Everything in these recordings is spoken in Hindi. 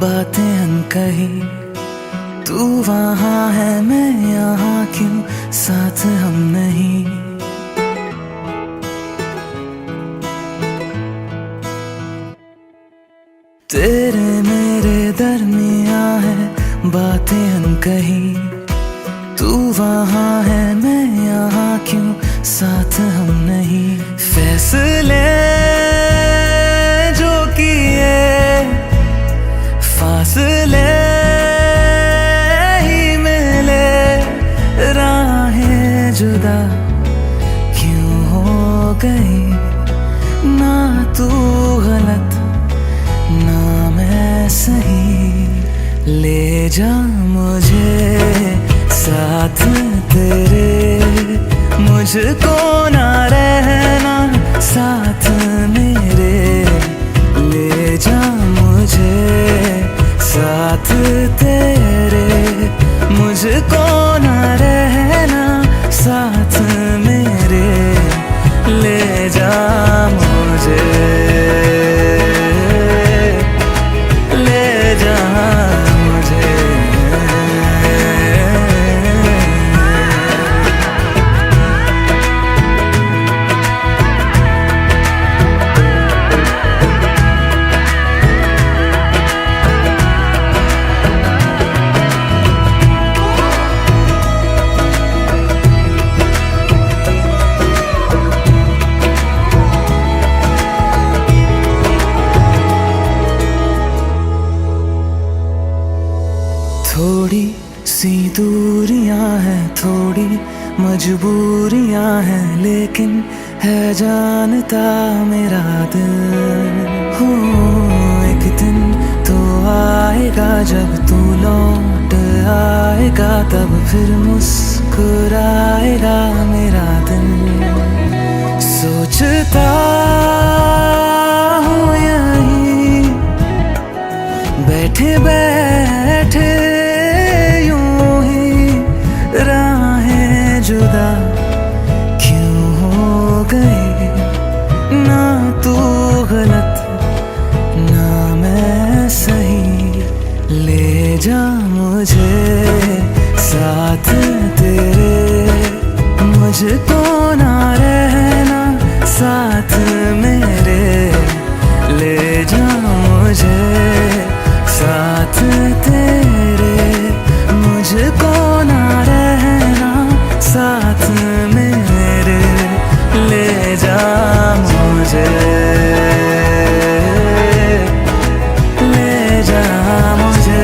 बातें अनकही, तू वहाँ है मैं यहाँ, क्यों साथ हम नहीं। तेरे मेरे दरमियाँ है बातें अनकही, तू वहाँ है मैं यहाँ, क्यों साथ हम नहीं। फैसले जो किए फासले ही मिले, राहें जुदा क्यों हो गई। ना तू गलत ना मैं सही, ले जा मुझे साथ तेरे, मुझको ना रहना साथ मेरे। ले जा मुझे साथ तेरे, मुझको ना रहना साथ मेरे। ले जा मुझे, ले जा मुझे। थोड़ी सी दूरियां हैं, थोड़ी मजबूरियां हैं, लेकिन है जानता मेरा दिल। हो एक दिन तो आएगा जब तू लौट आएगा, तब फिर मुस्कुराएगा मेरा दिल। सोचता हूँ यहीं बैठे बैठे जुदा क्यों हो गई। ना तू गलत ना मैं सही, ले जा मुझे साथ तेरे, मुझको ना रहना साथ मेरे। ले जा मुझे साथ तेरे, मुझको ना रहना साथ मेरे। ले जा मुझे, ले जा मुझे।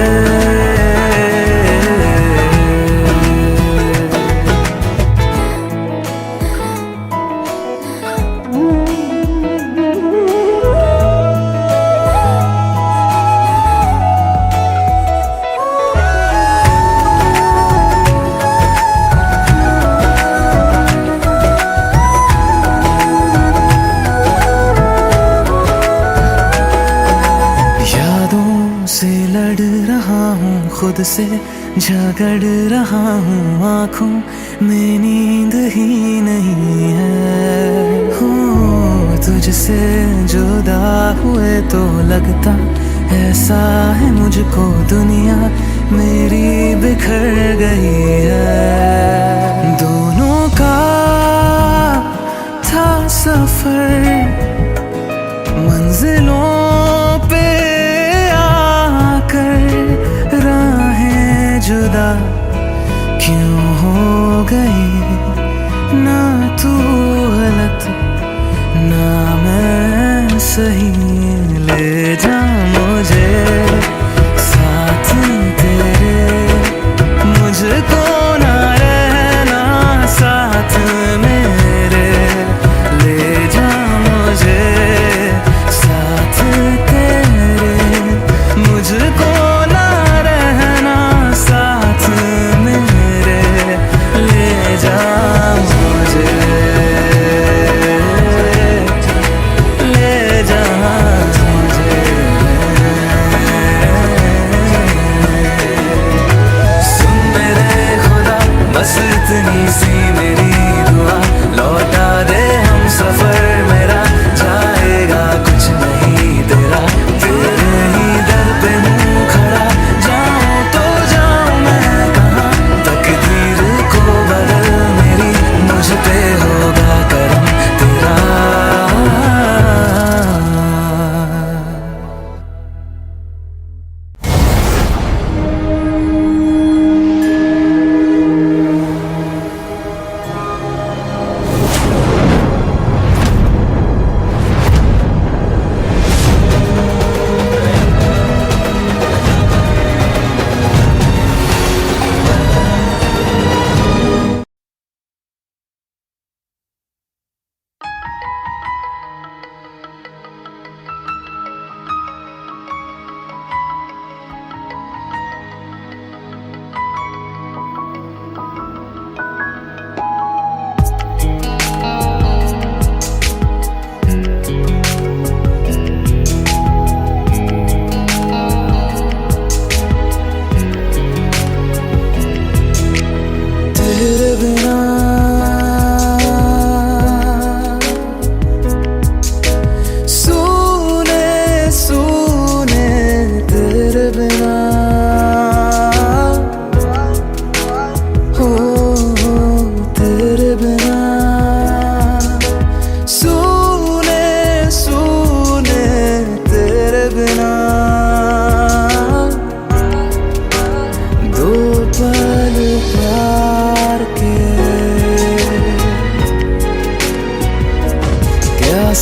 खुद से झगड़ रहा हूँ, आँखों में नींद ही नहीं है। हो तुझसे जुदा हुए तो लगता ऐसा है मुझको दुनिया मेरी बिखर गई है। दोनों का था सफर, मंजिलों पे जुदा क्यों हो गई। ना तू गलत ना मैं सही, ले जा मुझे साथ तेरे, मुझको ना रहना साथ मेरे। ले जा मुझे साथ तेरे, मुझको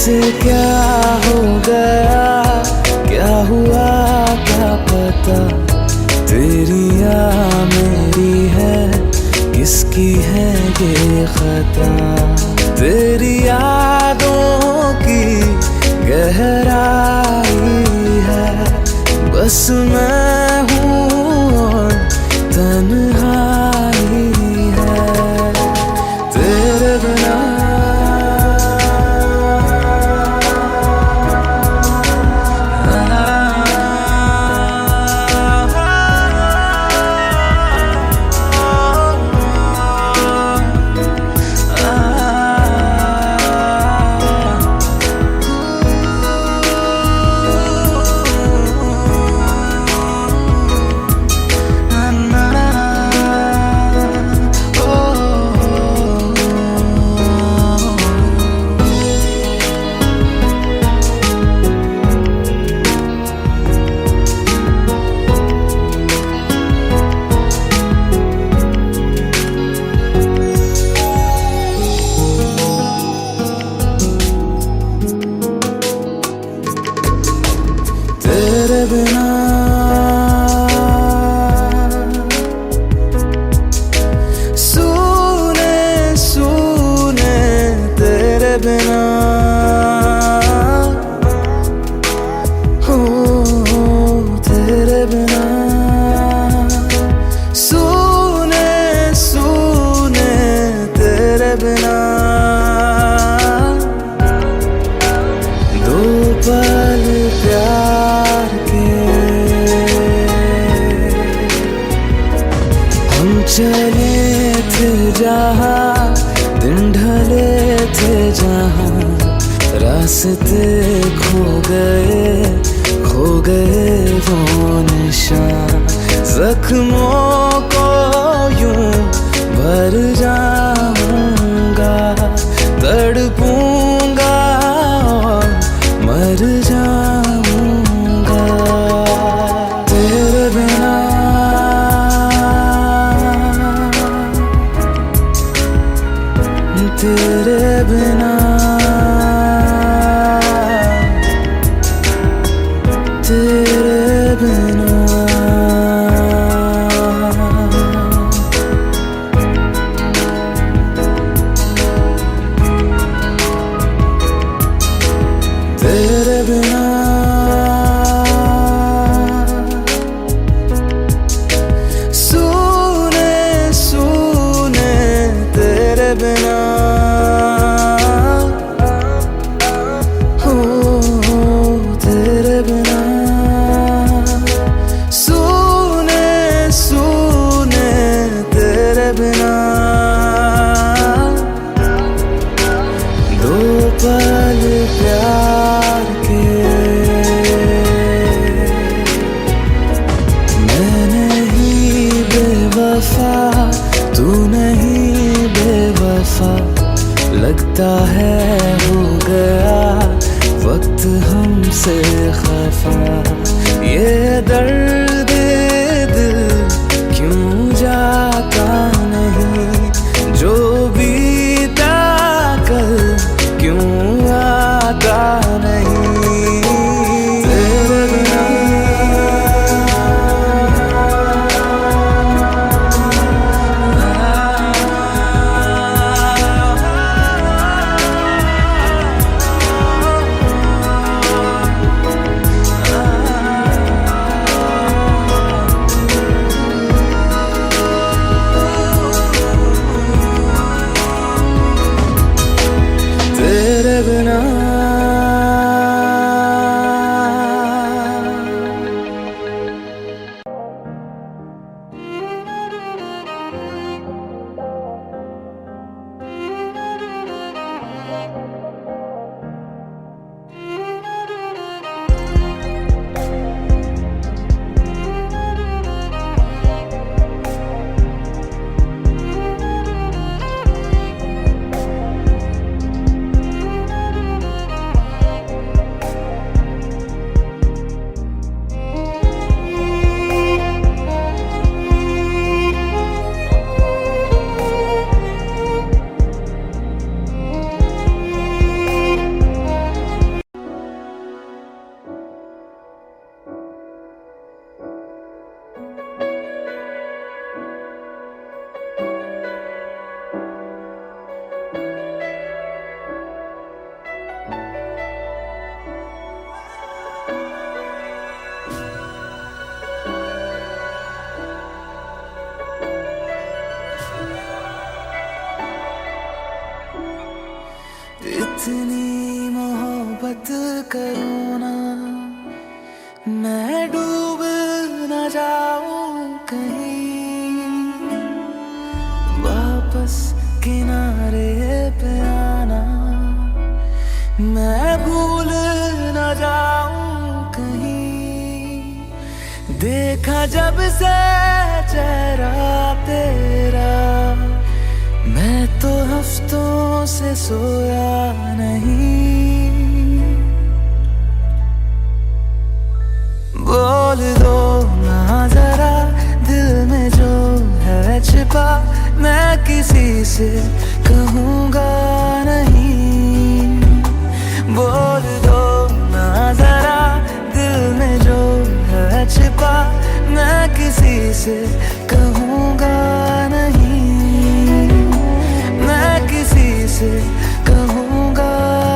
मुझसे क्या हो गया, क्या हुआ क्या पता, तेरी या मेरी है, किसकी है ये खता। तेरी यादों की गहराई है, बस मैं हूँ और तन्हाई है तेरे बिना। तेरे बिना सूने सूने, तेरे बिना हो, तेरे बिना सूने सूने, तेरे बिना दो पल प्यार हम चले थे जहाँ, दिन ढले थे जहाँ, रास्ते खो गए वो निशान। जख्मों को यूं भर जाऊंगा, तड़पूंगा और मर जाऊंगा तेरे बिना। तेरे बिना, तेरे बिना, तेरे बिना सूने सूने, तेरे बिना हो, तेरे बिना सूने सूने, तेरे बिना दो पल प्यार के मैं नहीं बेवफा, तू नहीं बेवफा, लगता है हो गया वक्त हमसे खफा। ये दर्द दिल क्यों जाता नहीं, जो बीता कल क्यों आता नहीं तेरे बिना। कितनी मोहब्बत करूँ ना, मैं डूब न जाऊं कहीं, वापस किनारे पे आना, मैं भूल न जाऊं कहीं। देखा जब से चेहरा तेरा, मैं तो हफ्तों से सोया नहीं। बोल दो ना जरा दिल में जो है छिपा, मैं किसी से कहूँगा नहीं। बोल दो ना जरा दिल में जो है छिपा, मैं किसी से कहूँगा नहीं, मैं किसी से कहूँगा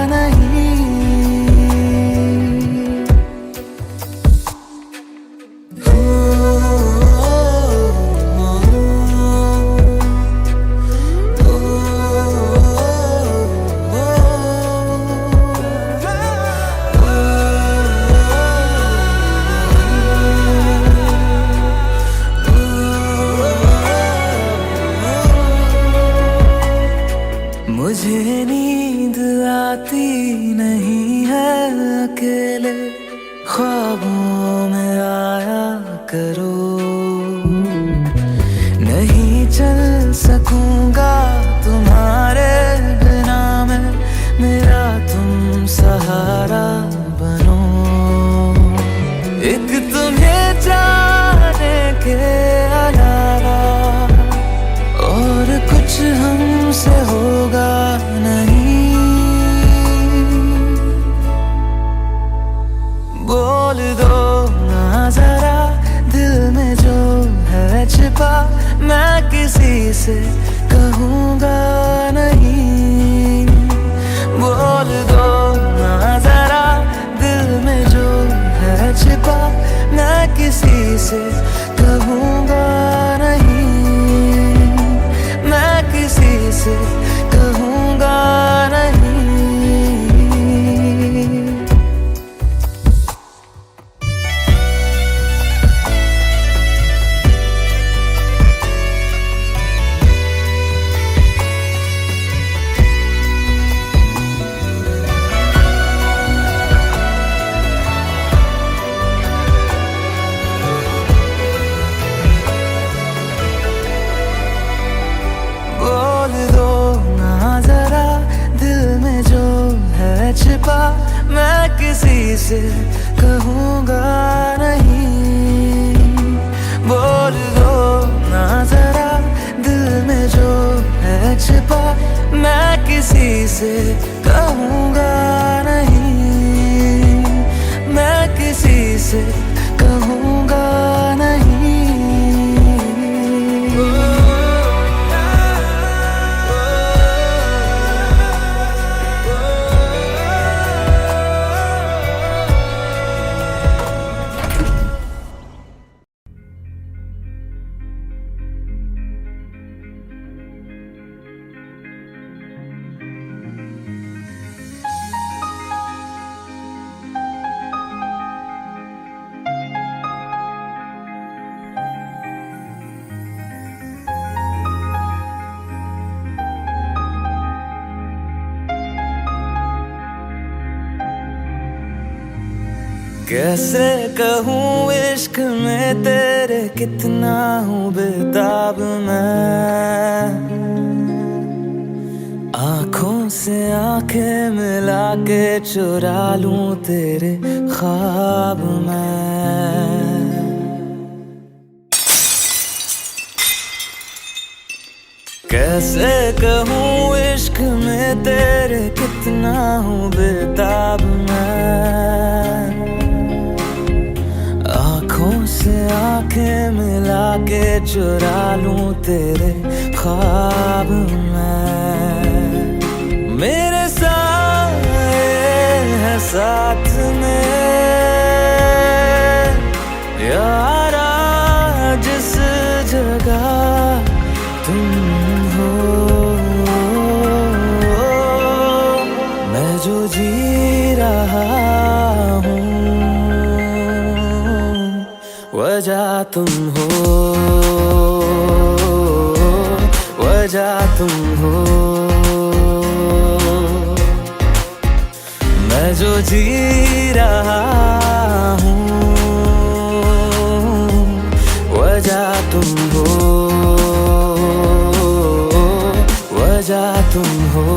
नहीं। मुझे नींद आती नहीं है अकेले, ख्वाबों में आया करो। नहीं चल सकूंगा तुम्हारे बिना मैं, मेरा तुम सहारा बनो। एक तुम्हें जाने के अलावा और कुछ हमसे होगा नहीं। बोल दो ना जरा दिल में जो है छिपा, मैं किसी से कहूँगा नहीं। बोल दो ना जरा दिल में जो है छिपा, मैं किसी से कहूँगा नहीं, मैं किसी से कहूँगा नहीं। बोल दो ना जरा दिल में जो है छिपा, मैं किसी से कहूँगा नहीं। बोल दो ना जरा दिल में जो है छिपा, मैं किसी से कहूँगा नहीं, मैं किसी से कहूँगा नहीं। कैसे कहूँ इश्क में तेरे कितना हूँ बेताब मैं, आँखों से आंखें मिला के चुरा लूं तेरे ख्वाब मैं। कैसे कहूँ इश्क में तेरे कितना हूँ बेताब मैं, आँखों से आंखें मिला के चुरा लूं तेरे ख्वाब मैं। मेरे साए है साथ में यारा, जिस जगह तुम हो मैं तुम हो, वजह तुम हो। मैं जो जी रहा हूँ, वजह तुम हो, वजह तुम हो।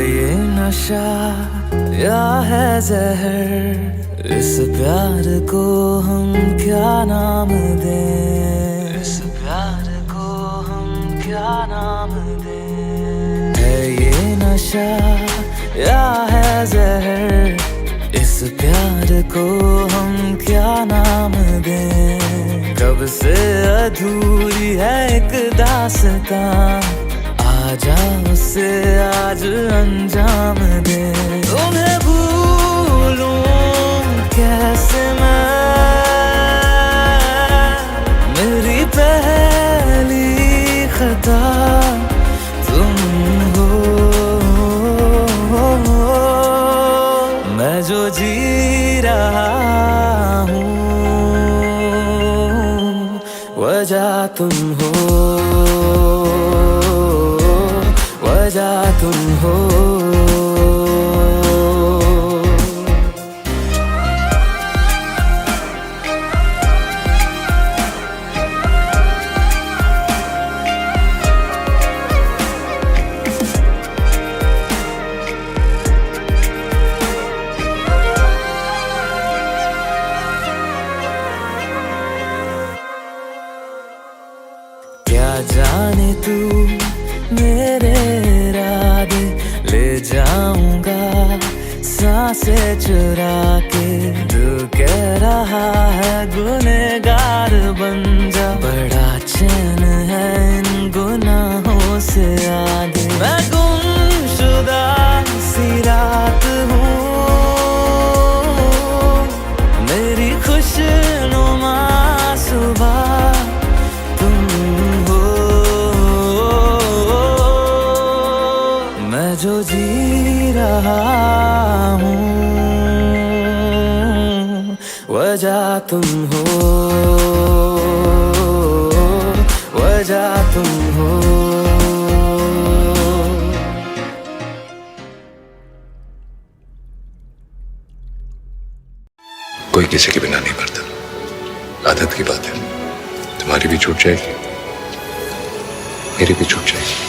ये नशा या है जहर, इस प्यार को हम क्या नाम दें, इस प्यार को हम क्या नाम दें। है ये नशा या है जहर, इस प्यार को हम क्या नाम दें। कब से अधूरी है एक दास्तां, आजा उसे आज अंजाम दे। तुम्हें भूलूं कैसे मैं, मेरी पहली खता तुम हो। मैं जो जी रहा हूँ, वजह तुम हो, वजह तुम हो। क्या जाने तू मेरे इरादे ले जाऊंगा सांसें चुरा के। तू कह रहा है गुनहगार बन जा, बड़ा चैन है इन गुनाहों से आगे। मैं गुमशुदा सी रात हूँ, मेरी खुशनुमा सुबह जो जी रहा हूँ, वजह तुम हो, वजह तुम हो। कोई किसी के बिना नहीं मरता, आदत की बात है। तुम्हारी भी छूट जाएगी, मेरी भी छूट जाएगी।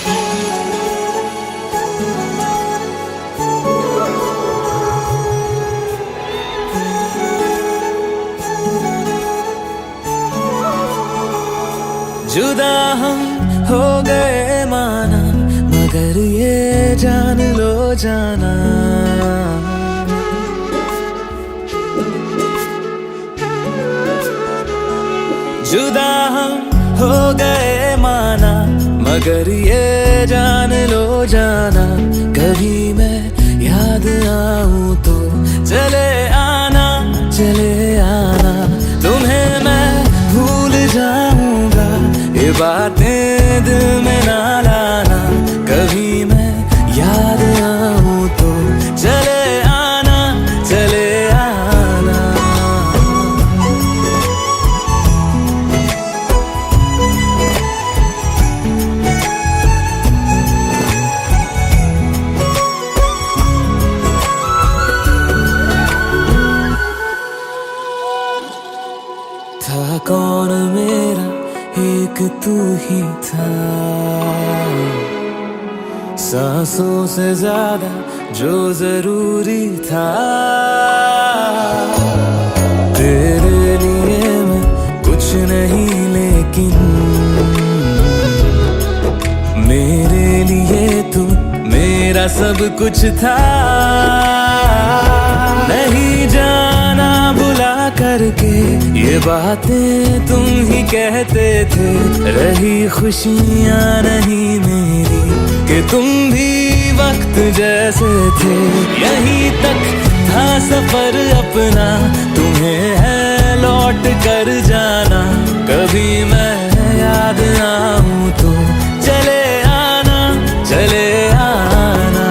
जुदा हम हो गए माना, मगर ये जान लो जाना, जुदा हम हो गए माना, मगर ये जान लो जाना। कभी मैं याद आऊं तो चले आना, चले आना। तुम्हें मैं भूल जाऊंगा, ये बातें दिल में ना लाना। कभी मैं याद आऊं तो चले आना, चले आना। था कौन मेरा, एक तू ही था। सांसों से ज्यादा जो जरूरी था। तेरे लिए मैं कुछ नहीं, लेकिन मेरे लिए तू मेरा सब कुछ था। नहीं जाना बुला करके, ये बातें तुम ही कहते थे। रही खुशियाँ नहीं मेरी, कि तुम भी वक्त जैसे थे। यहीं तक था सफर अपना, तुम्हें है लौट कर जाना। कभी मैं याद आऊं तो चले आना, चले आना।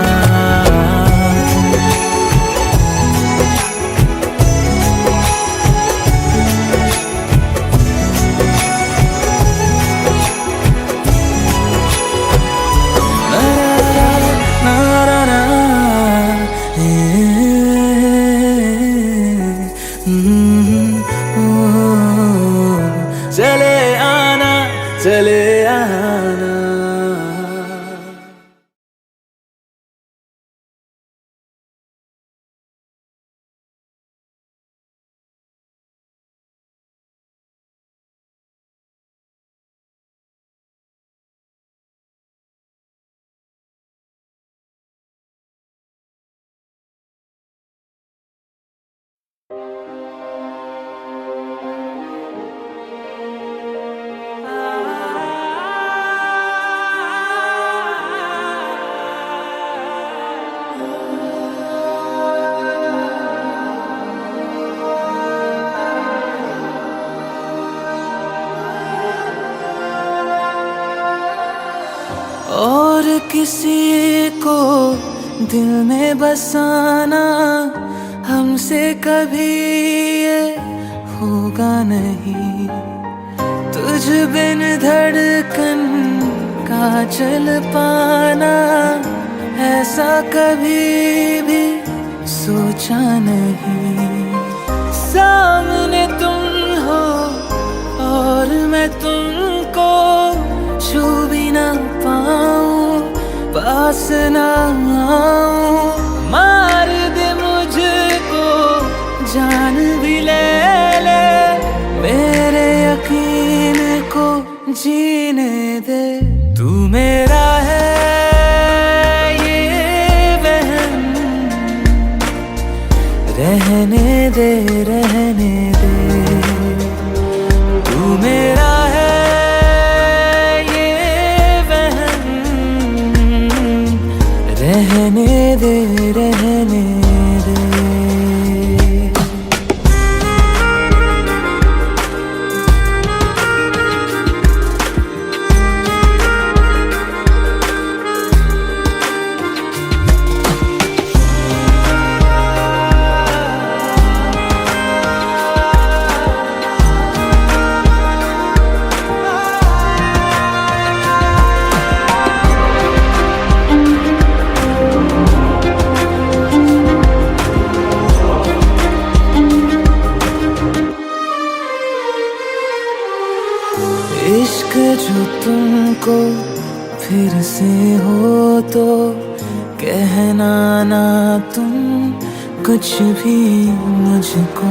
चले आना, चले आना। और किसी को दिल में बसाना हमसे कभी ये होगा नहीं। तुझ बिन धड़कन का चल पाना ऐसा कभी भी सोचा नहीं। सामने तुम हो और मैं तुमको छू भी ना पाऊं, पास ना आऊं। मार दे मुझको, जान भी ले ले, मेरे यकीन को जीने दे। तू मेरा है ये वहम, रहने दे, रहने दे। तू मेरा है रहने दे, रहने दे। इश्क जो तुमको फिर से हो तो कहना ना तुम कुछ भी मुझको।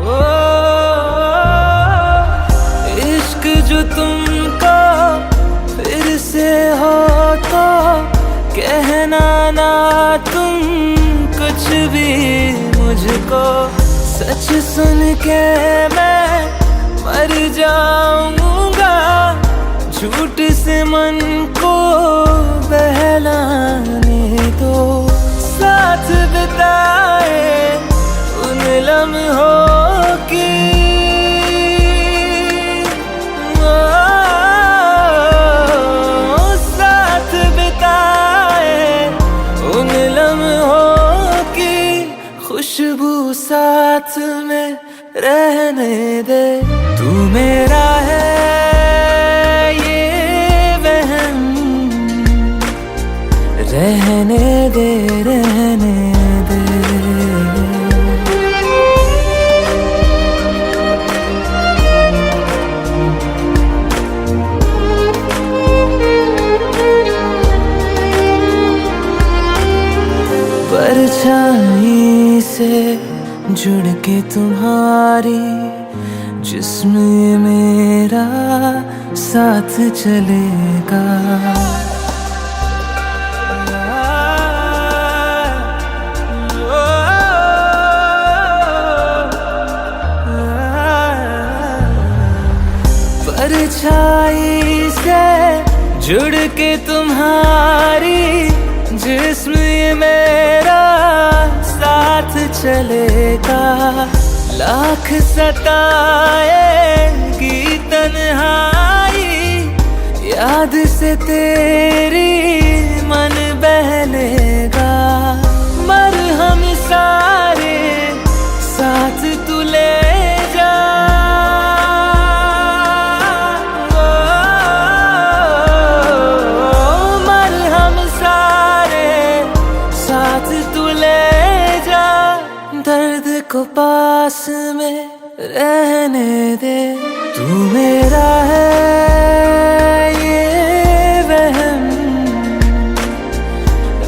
ओ इश्क जो तुमको फिर से हो तो कहना ना तुम कुछ भी मुझको। सच सुन के मैं मर जाऊंगा, झूठ से मन को बहलाने दो। साथ बिताए उन लम्हों की खुशबू साथ में रहने दे। तू मेरा है ये वहम, रहने दे, रहने दे। परछाई से जुड़ के तुम्हारी जिस्म मेरा साथ चलेगा। परछाई से जुड़ के तुम्हारी जिस्म ये मेरा साथ चलेगा। लाख सताएगी तन्हाई, याद से तेरी मन बहलेगा। मरहम सारे साथ तू ले जा, मरहम सारे साथ तू ले जा। दर्द को पास में रहने दे, तू मेरा है ये वहम,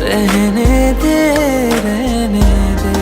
रहने दे रहने दे।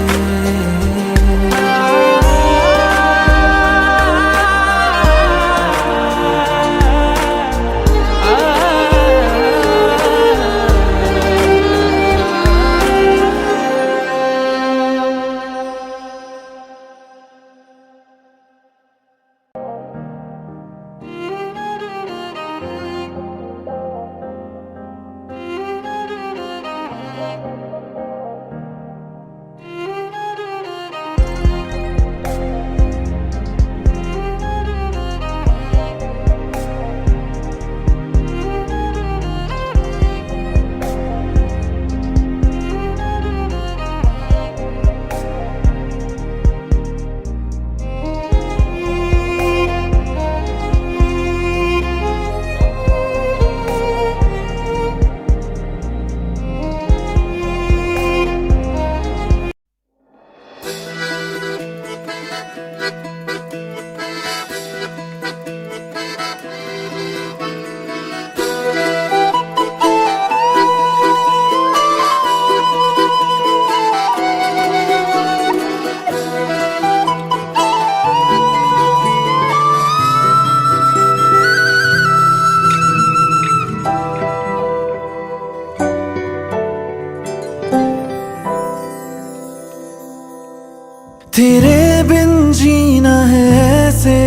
तेरे बिन जीना है ऐसे,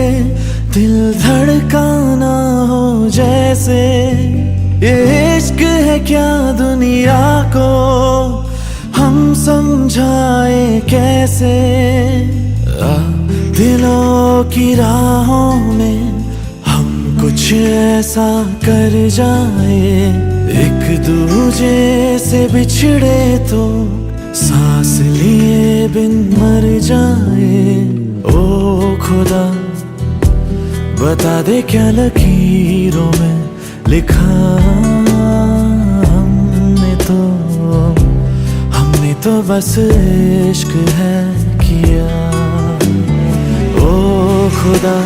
दिल धड़काना हो जैसे। ये इश्क है क्या दुनिया को हम समझाए कैसे। दिलों की राहों में हम कुछ ऐसा कर जाए, एक दूजे से बिछड़े तो सांस लिए बिन मर जाए। ओ खुदा बता दे क्या लकीरों में लिखा हमने तो बस इश्क है किया। ओ खुदा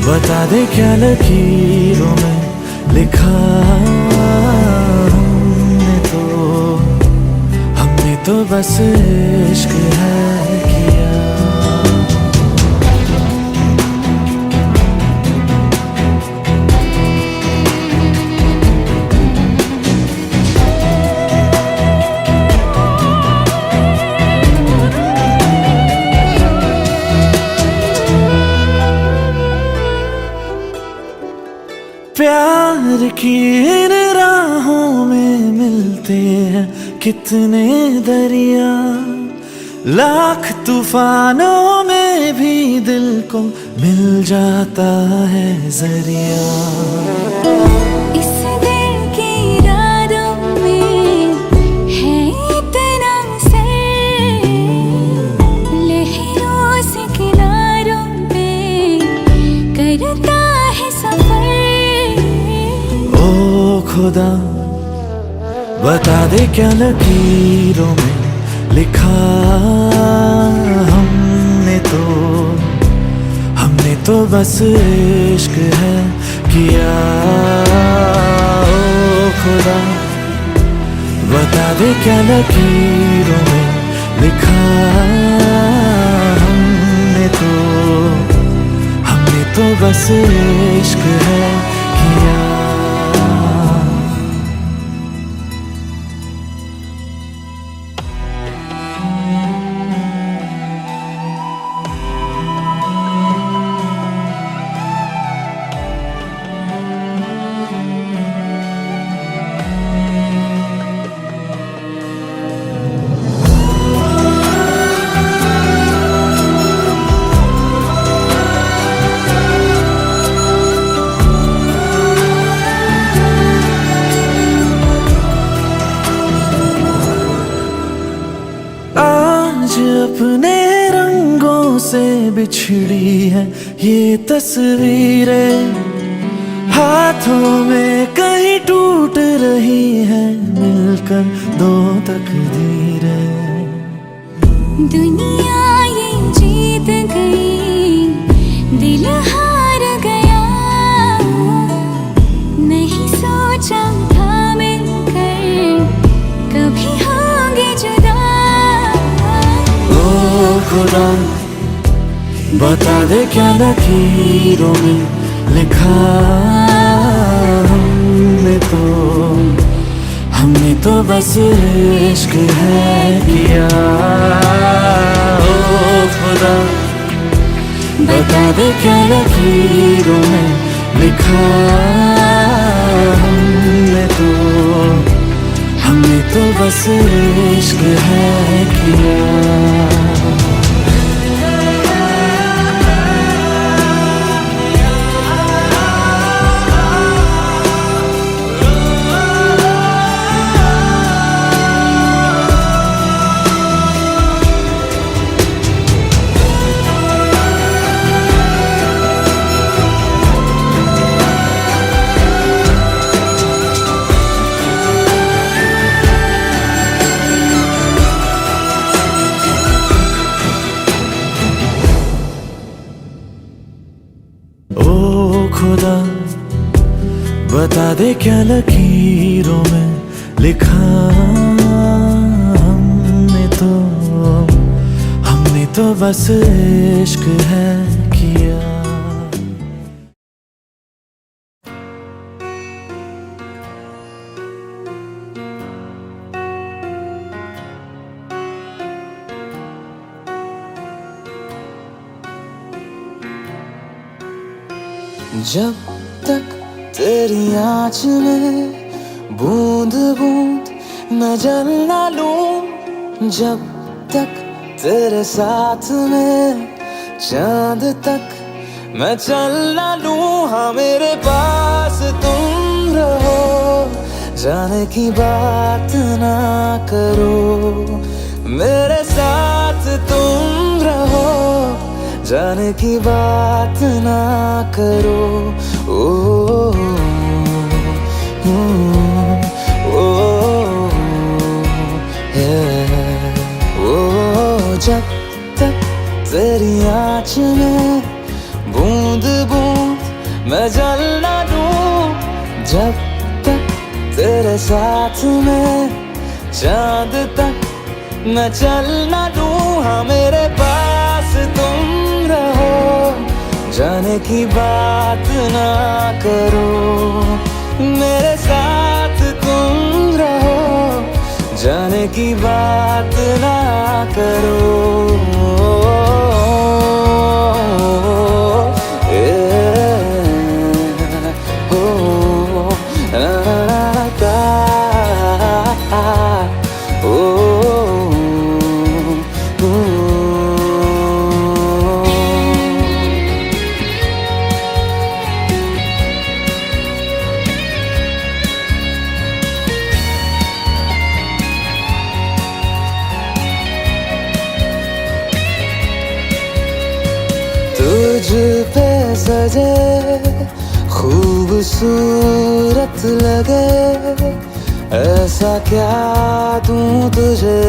बता दे क्या लकीरों में लिखा तो बस इश्क है किया। प्यार की इन राहों में मिलते हैं कितने दरिया, लाख तूफानों में भी दिल को मिल जाता है जरिया। इस दिल की रातों में है इतना सर, लहरों से किनारों पे करता है सफर। ओ खुदा बता दे क्या लकीरों में लिखा हमने तो बस इश्क है किया। ओ खुदा बता दे क्या लकीरों में लिखा हमने तो बस इश्क है किया। बिछड़ी है ये तस्वीरें, हाथों में कहीं टूट रही है मिलकर दो तकदीरें। दुनिया ये जीत गई, दिल हार गया, नहीं सोचा था मिलकर कभी होंगे जुदा। ओ खुदा बता दे क्या लकीरों में लिखा हमने तो बस इश्क है किया। ओ खुदा बता दे क्या लकीरों में लिखा हमने तो बस इश्क है किया। ओ खुदा बता दे क्या लकीरों में लिखा हमने तो बस इश्क है किया। जब तक तेरी आँच में बूंद बूंद मैं जल ना लूं, जब तक तेरे साथ में चांद तक मैं चल ना लूं। हाँ मेरे पास तुम रहो, जाने की बात ना करो, मेरे साथ तुम रहो, जाने की बात ना करो। ओ जब तक तेरी आँच में बूंद बूंद मैं जल ना लूं, जब तक तेरे साथ में चांद तक मैं चल ना लूं। हाँ मेरे पास तुम रहो, जाने की बात ना करो, मेरे साथ तुम रहो, जाने की बात ना करो। तुझ पे सजे खूबसूरत लगे, ऐसा क्या दूं तुझे,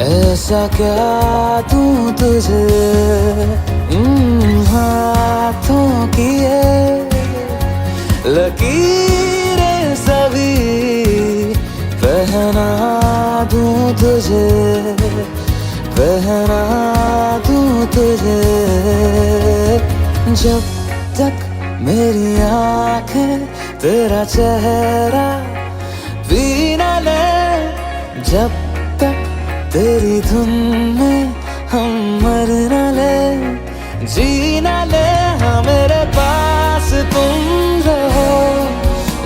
ऐसा क्या दूं तुझे। हाथों की ये लकीरें सभी पहना दूं तुझे, पहना दूं तुझे। जब तक मेरी आँखें तेरा चेहरा भी न ले, जब तक तेरी धुन में हम मर न ले, जी न ले। हाँ मेरे पास तुम रहो,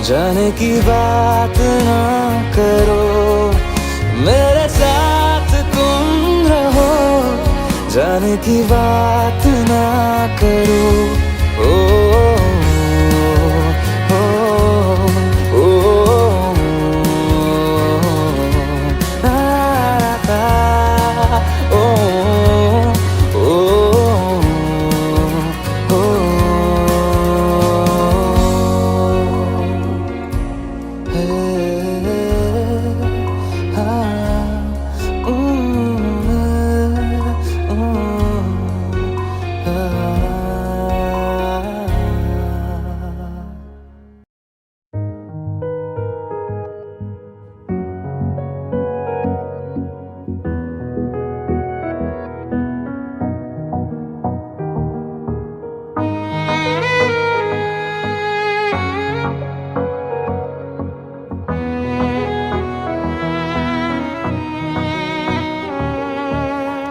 जाने की बात ना करो, मेरे साथ तुम रहो, जाने की बात ना करो।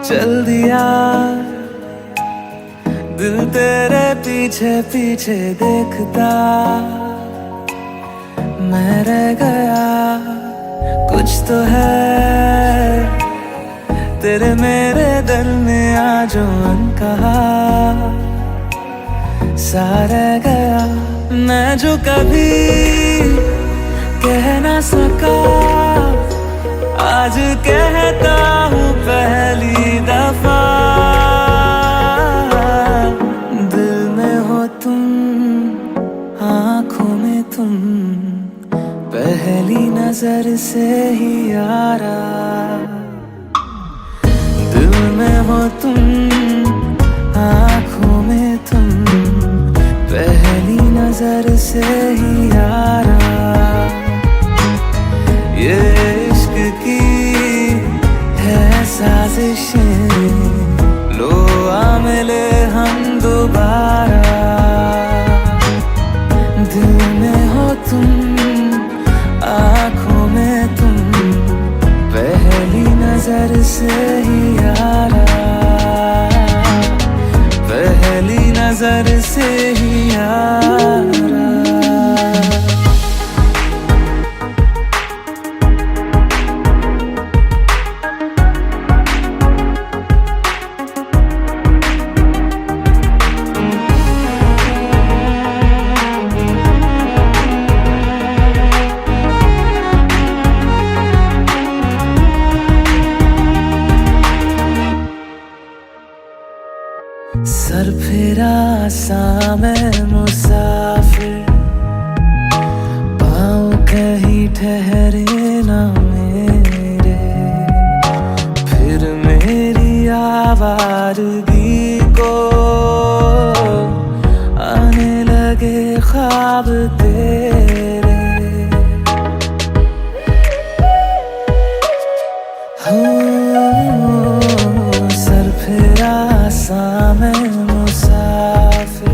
चल दिया दिल तेरे पीछे पीछे देखता मैं रह गया कुछ तो है तेरे मेरे दिल में आज अनकहा सा रह गया मैं जो कभी कह ना सका आज कहता हूँ पहली दफा दिल में हो तुम आँखों में तुम पहली नजर से ही यारा दिल में हो तुम आँखों में तुम पहली नजर से ही यारा ये इश्क की है साजिशें लो आ मिले हम दोबारा दिल में हो तुम आँखों में तुम पहली नजर से ही यारा पहली नजर से ही यारा सर फिरा सा मैं मुसाफिर पाँव कहीं ठहरे ना मेरे फिर मेरी आवारगी को आने लगे ख्वाब तेरे सर फिरा सा मैं मुसाफिर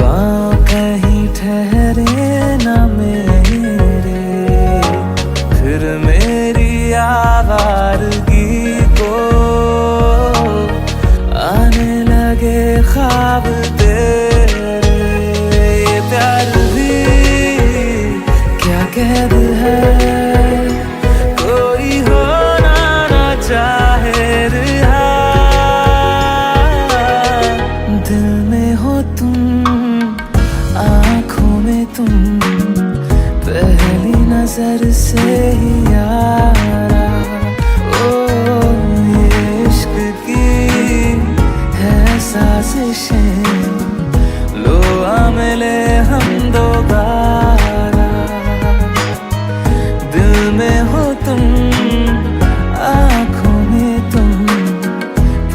पाँव कहीं ठहरे न मेरे फिर मेरी आवारगी को आने लगे ख्वाब तेरे ये प्यार भी क्या कैद है कोई होना ना चाहे रिहा दिल में हो तुम आँखों में तुम पहली नजर से ही यारा ओ ये इश्क की है साजिशें लो आ मिले हम दोबारा दिल में हो तुम आँखों में तुम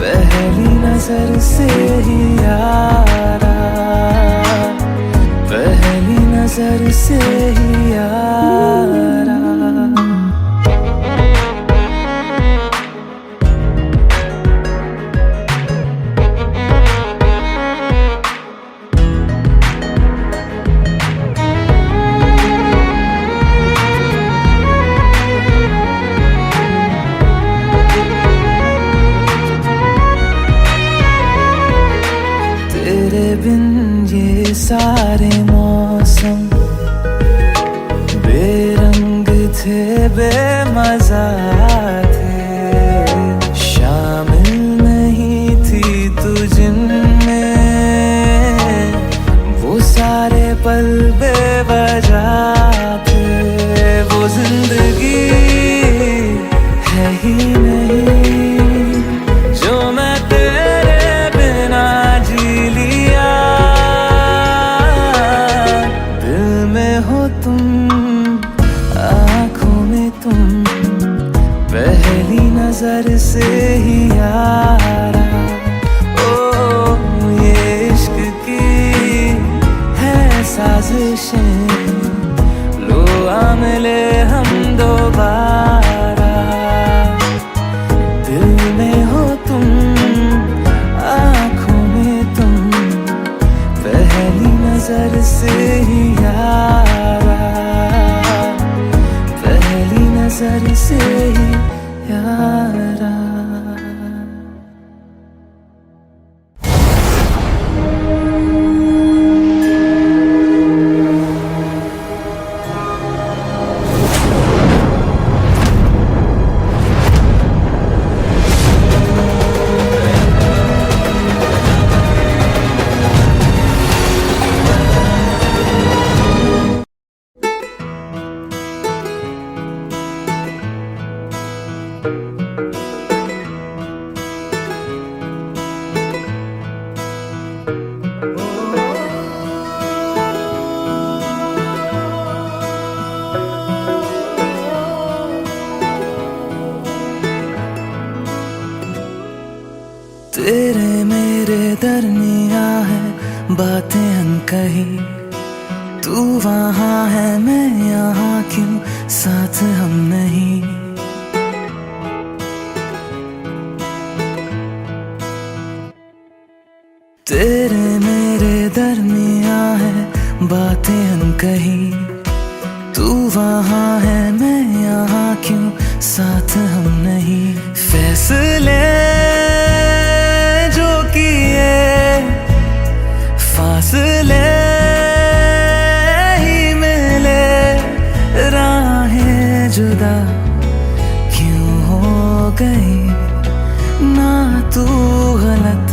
पहली नजर से ही यारा पहली नजर से ही यारा तेरे बिन ये सारे मौसम बेरंग थे बेमजा थे शामिल नहीं थी तू जिनमें वो सारे पल बेवजह थे वो जिंदगी है ही नहीं जो मैं तेरे बिना जी लिया दिल में हो तुम आँखों में तुम पहली नजर से ही यारा ओ ये इश्क की है साजिशें लो आ मिले हम दोबारा दिल में हो तुम आँखों में तुम पहली नजर से ही यारा पहली नजर से ही यारा। तेरे मेरे दरमिया है बातें अनकही, तू वहाँ है मैं यहाँ, क्यों साथ हम नहीं। तेरे मेरे दरमिया है बातें अनकही, तू वहाँ है मैं यहाँ, क्यों साथ हम नहीं। फैसले जो किए फासले ही मिले, राहें जुदा क्यों हो गई। ना तू गलत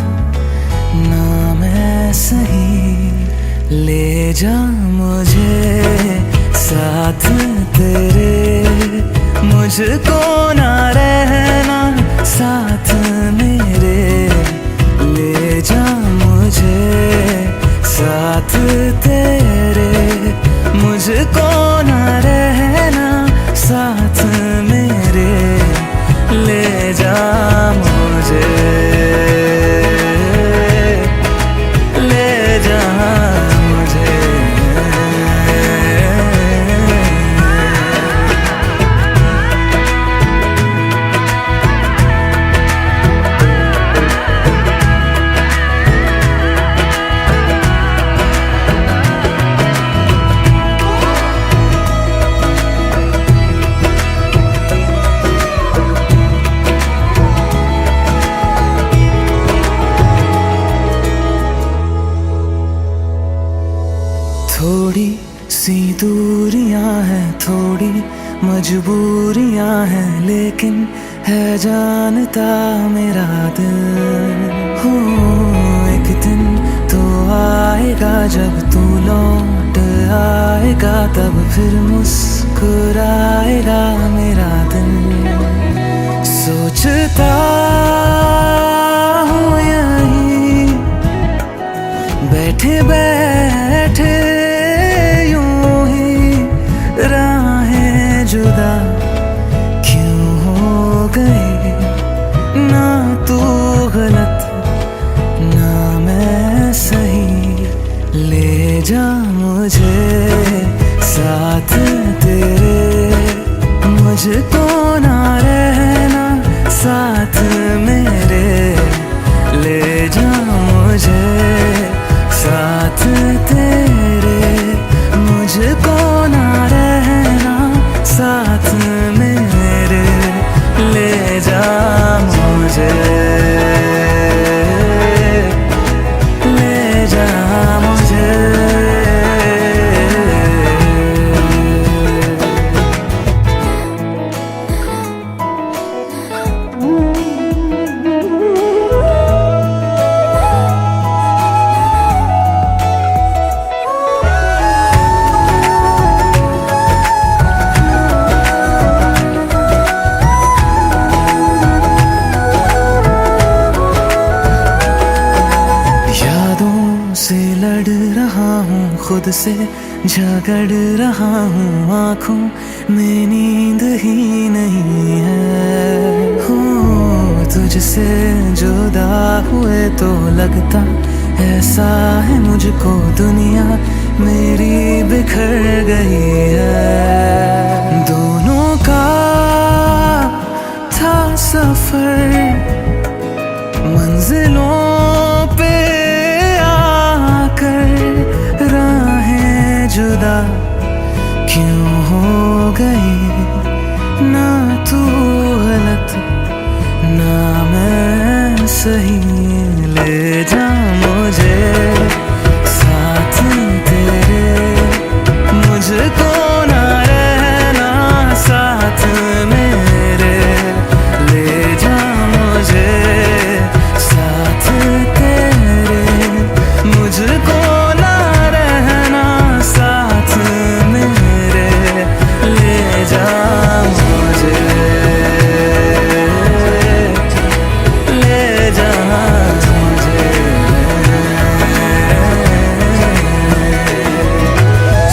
ना मैं सही, ले जा मुझे साथ तेरे, मुझको ना रहना साथ मेरे। ले जा मुझे साथ तेरे, मुझको ना रहना साथ मेरे। ले जा मुझे, ले जा मुझे। थोड़ी सी दूरियां हैं, थोड़ी मजबूरियां हैं, लेकिन है जानता मेरा दिल। हो एक दिन तो आएगा जब तू लौट आएगा, तब फिर मुस्कुराएगा मेरा दिल। सोचता हूँ यहीं बैठे बैठे जुदा क्यों हो गई। ना तू गलत ना मैं सही, ले जा मुझे साथ तेरे, मुझको ना रहना साथ मेरे। ले जा मुझे साथ तेरे, मुझको ना रहना साथ मेरे। ले जा मुझे, ले जा मुझे। खुद से झगड़ रहा हूँ, आँखों में नींद ही नहीं है। हो तुझसे जुदा हुए तो लगता ऐसा है मुझको दुनिया मेरी बिखर गई है। दोनों का था सफर, मंजिलों पे आकर राहें जुदा क्यों हो गई। ना तू गलत सही ले जा मुझे साथ तेरे, मुझको ना रहना साथ मेरे, ले जा मुझे साथ तेरे, मुझको ना रहना साथ मेरे, ले जा मुझे, ले जा मुझे।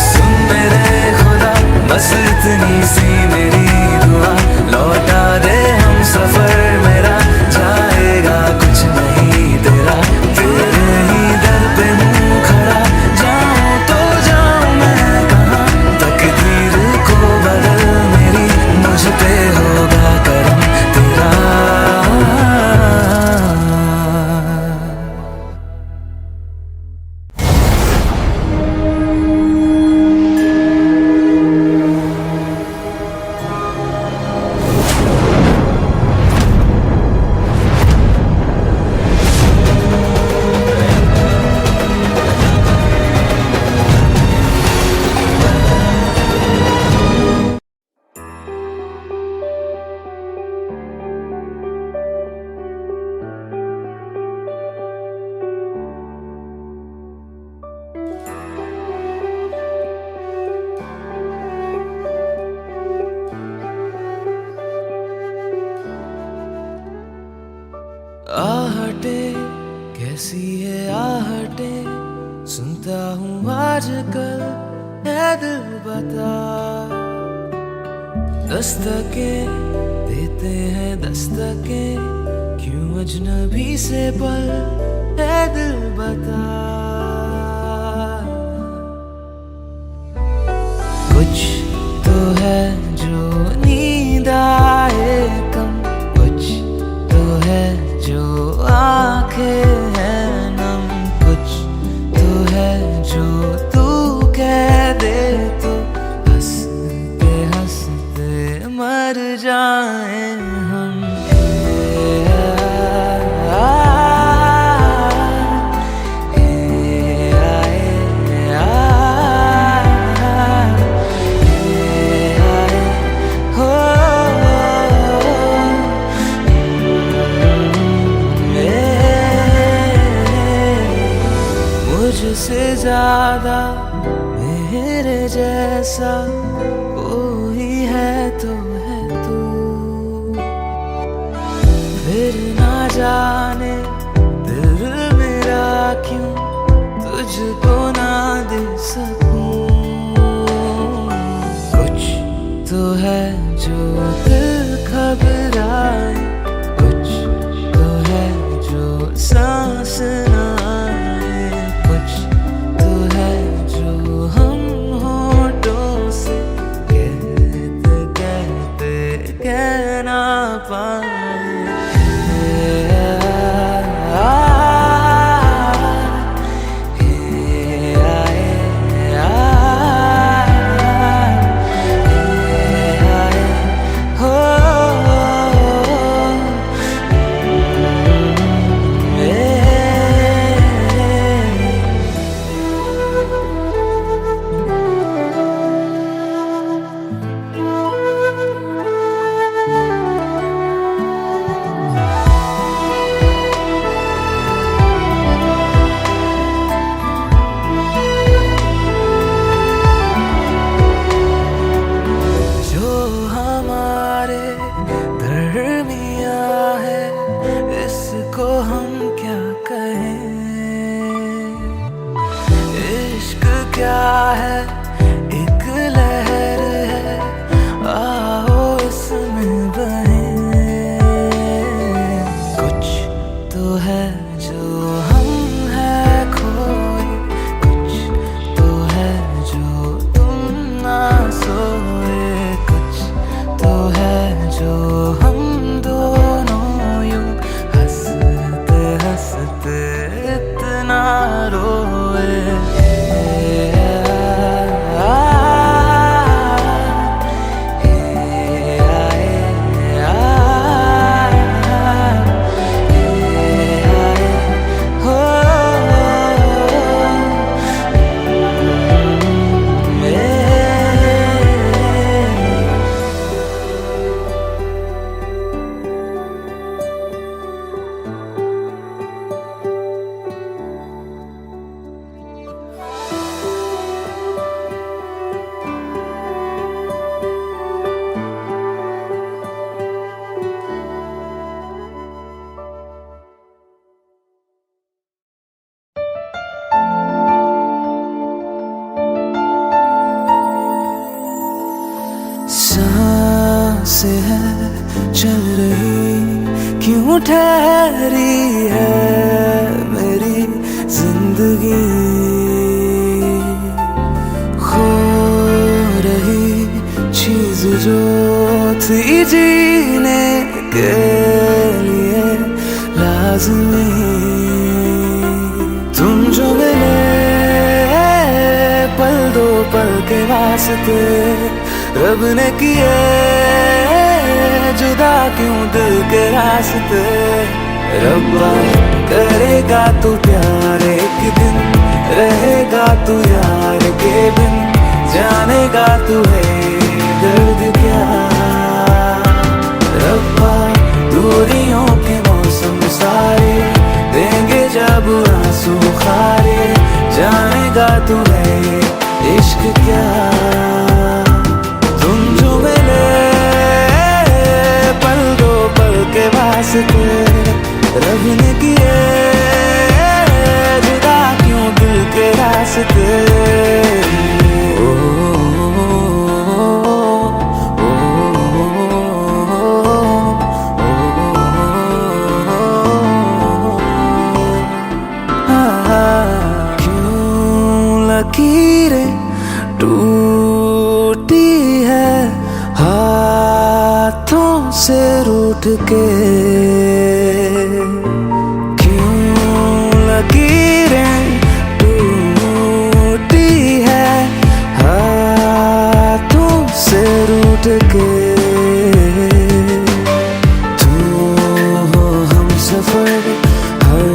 सुन मेरे खुदा बस इतनी सी मेरी दुआ, लौटा दे हम सफर मेरा, जाएगा कुछ नहीं तेरा, तेरे ही दर पे हूँ खड़ा, जाऊँ तो जाऊँ मैं कहाँ, तकदीर को बदल मेरी, मुझ पे होगा करम तेरा। आहटे कैसी है आहटे, सुनता हूँ आजकल है दिल बता, दस्तके देते हैं दस्तके, क्यों अजनबी से पल है दिल बता। कुछ तो है जो नींद आए कम, कुछ तो है जो आंखें हैं नम, कुछ तो है जो तू कह दे तो हंसते हंसते मर जाए हम। मुझसे ज्यादा मेरे जैसा कोई है तो है तू, फिर ना जाने दिल मेरा क्यों तुझको ना दे सकूं। कुछ तो है जो दिल घबराए, कुछ तो है जो सांस ना, कहना पाए। इसको हम क्या कहें, इश्क क्या है एक लहर है, आओ इसमें बहें। कुछ तो है जो हम हैं खोए, कुछ तो है जो तुम ना सोए, कुछ तो है जो हम दोनों यूं हंसते हंसते इतना रोए। चल रही क्यों ठहरी है मेरी जिंदगी, खो रही चीज जो थी जीने के लिए लाज़मी। तुम जो मिले पल दो पल के वास्ते, रब ने किए जुदा क्यों दिल के रास्ते। रब्बा करेगा तू प्यार एक दिन, रहेगा तू यार के बिन, जानेगा तू है दर्द क्या। रब्बा दूरियों के मौसम सारे देंगे जब आंसू खारे, जानेगा तू है इश्क क्या। तुम जो मिले पल दो पल के वास्ते, रब ने किए जुदा क्यों दिल के रास्ते। लकीरें टूटी है हाथों से रूठ के, क्यों लकीरें टूटी है हाथों से रूठ के। तू हो हम सफर हर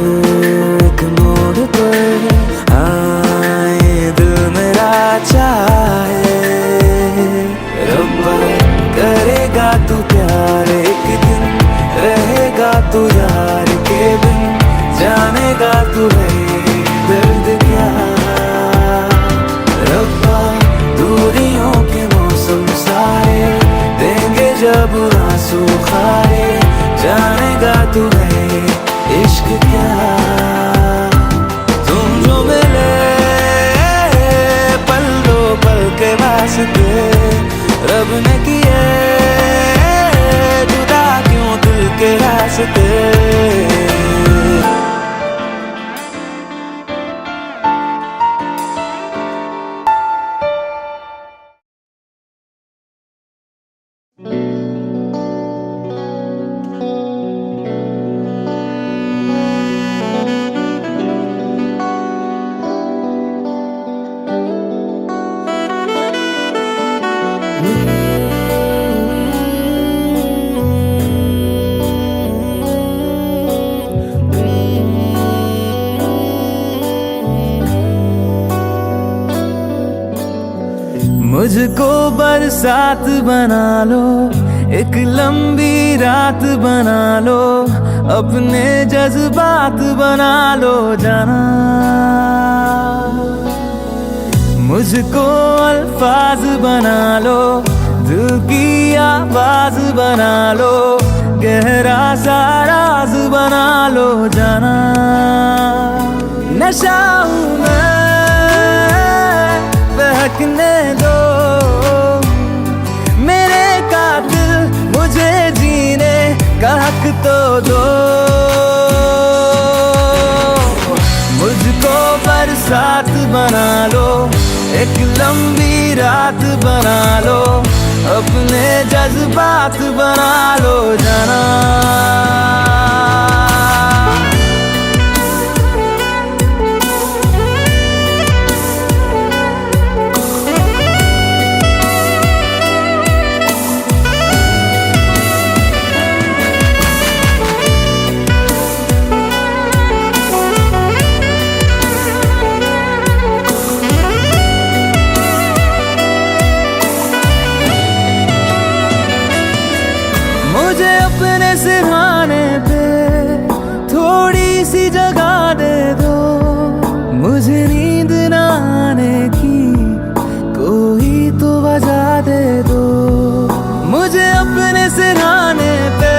एक मोड़ पर, चाहे रब्बा करेगा तू प्यार एक दिन, रहेगा तू यार के बिन, जानेगा तू है दर्द क्या। रब्बा दूरियों के मौसम सारे देंगे जब आंसू खारे, जानेगा तू है इश्क क्या। तुम जो मिले के वास्ते, रब ने किए जुदा क्यों दिल के रास्ते। मुझको बरसात बना लो, एक लंबी रात बना लो, अपने जज्बात बना लो जाना। मुझको अल्फाज बना लो, दिल की आवाज बना लो, गहरा सा राज बना लो जाना। नशा हूं मैं बहकने दो मेरे कातिल, मुझे जीने का हक तो दो। मुझको बरसात बना लो, एक लंबी रात बना लो, अपने जज्बात बना लो जाना। मुझे अपने सिरहाने पे थोड़ी सी जगह दे दो, मुझे नींद न आने की कोई तो वजह दे दो। मुझे अपने सिरहाने पे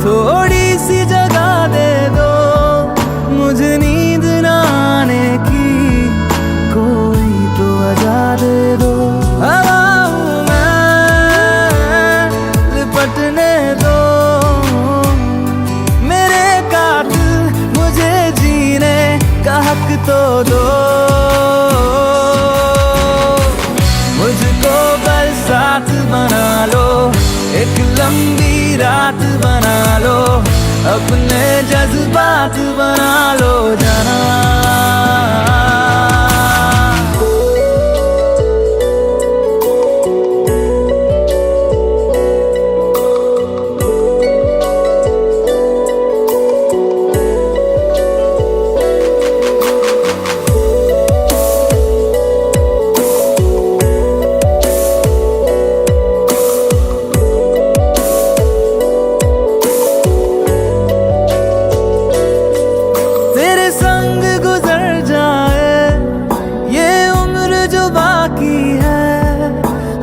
थोड़ी सी जगह दे दो, मुझे नींद न आने की कोई तो वजह दे दो। हवा हूं मैं लिपटने अपने जज्बात बना लो जाना।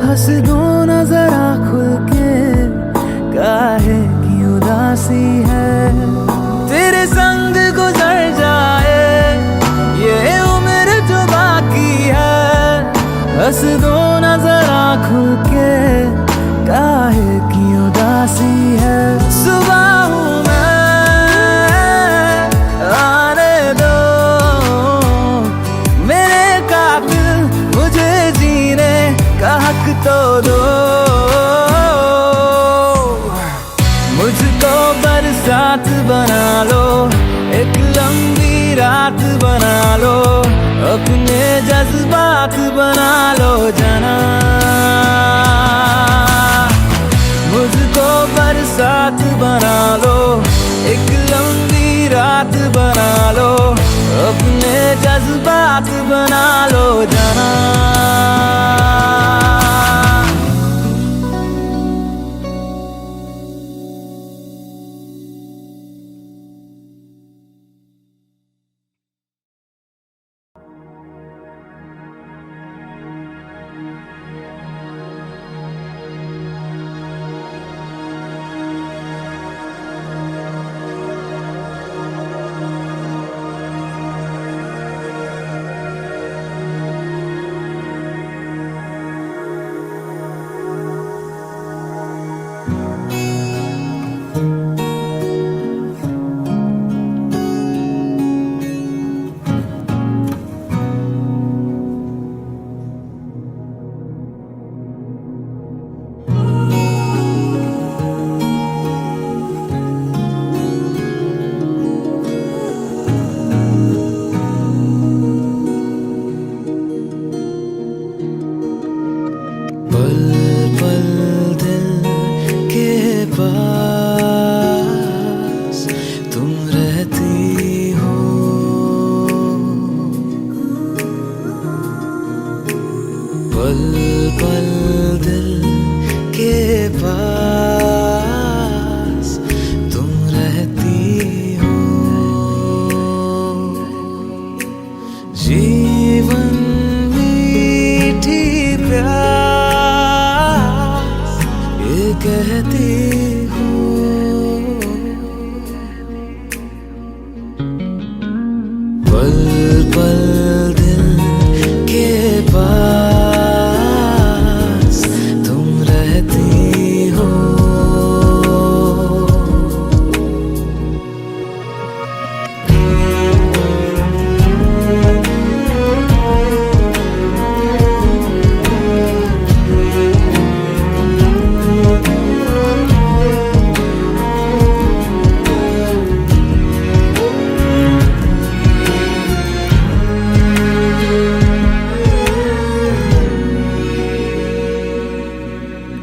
हंस दो ना जरा खुल के, काहे की उदासी है। तेरे संग गुजर जाए ये उम्र जो बाकी है। हंस दो ना जरा खुल के, काहे की उदासी है। सुबह हूँ मैं, आने दो मेरे कातिल, मुझे जीने का हक तो दो। मुझको बरसात बना लो, एक लंबी रात बना लो, अपने जज्बात बना लो जाना। मुझको बरसात बना लो, एक लंबी रात बना लो, अपने जज्बात बना लो जाना। तुम रहती हो, पल पल दिल के पास तुम रहती हो। जीवन मीठी प्यास ये कहती पल पल दिल के पास तुम रहती हो।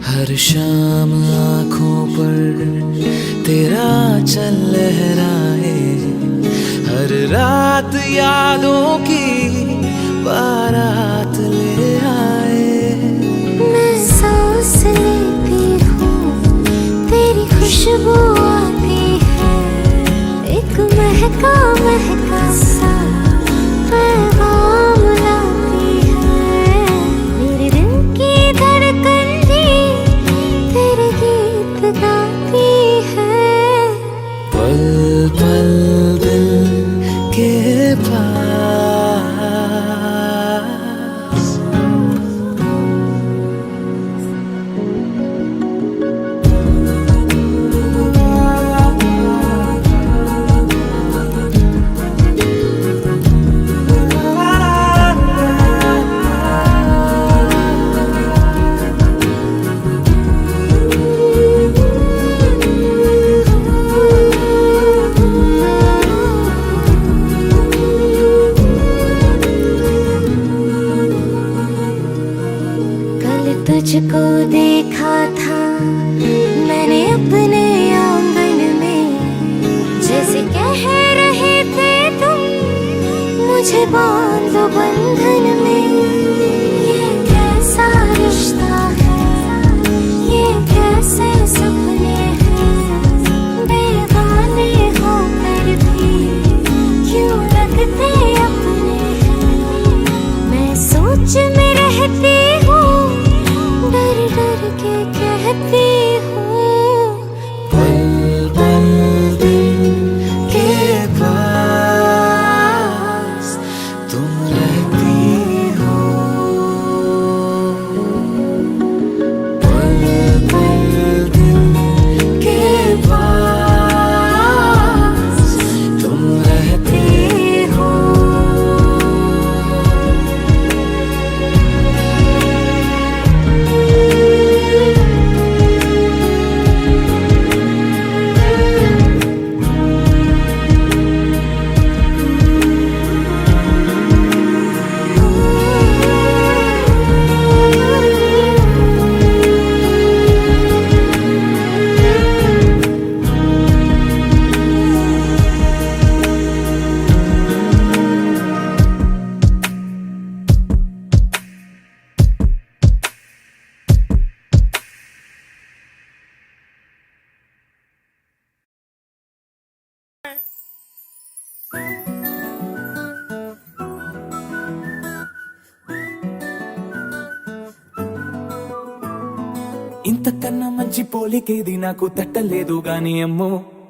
हर शाम आँखों पर तेरा चल लहराए, हर रात यादों की बारात ले आए। मैं सांस लेती हूँ, तेरी खुशबू आती है, एक महका महका सा पैगाम लाती है। मेरे दिल की धड़कन भी तुझको देखा था मैंने अपने आंगन में, जैसे कह रहे थे तुम मुझे बांध लो बंधन में। ये कैसा रिश्ता है, ये कैसे सपने हैं, बेगाने होकर भी क्यों लगते अपने हैं। मैं सोच में रहती हूँ, डर डर के कहती हूँ, पल पल दिल के पास तुम रहती हो, पल पल दिल के पास तुम रहती हो। ఇంతకన్నా మంచి పోలికేది నాకు తట్టలేదు గాని అమ్మో,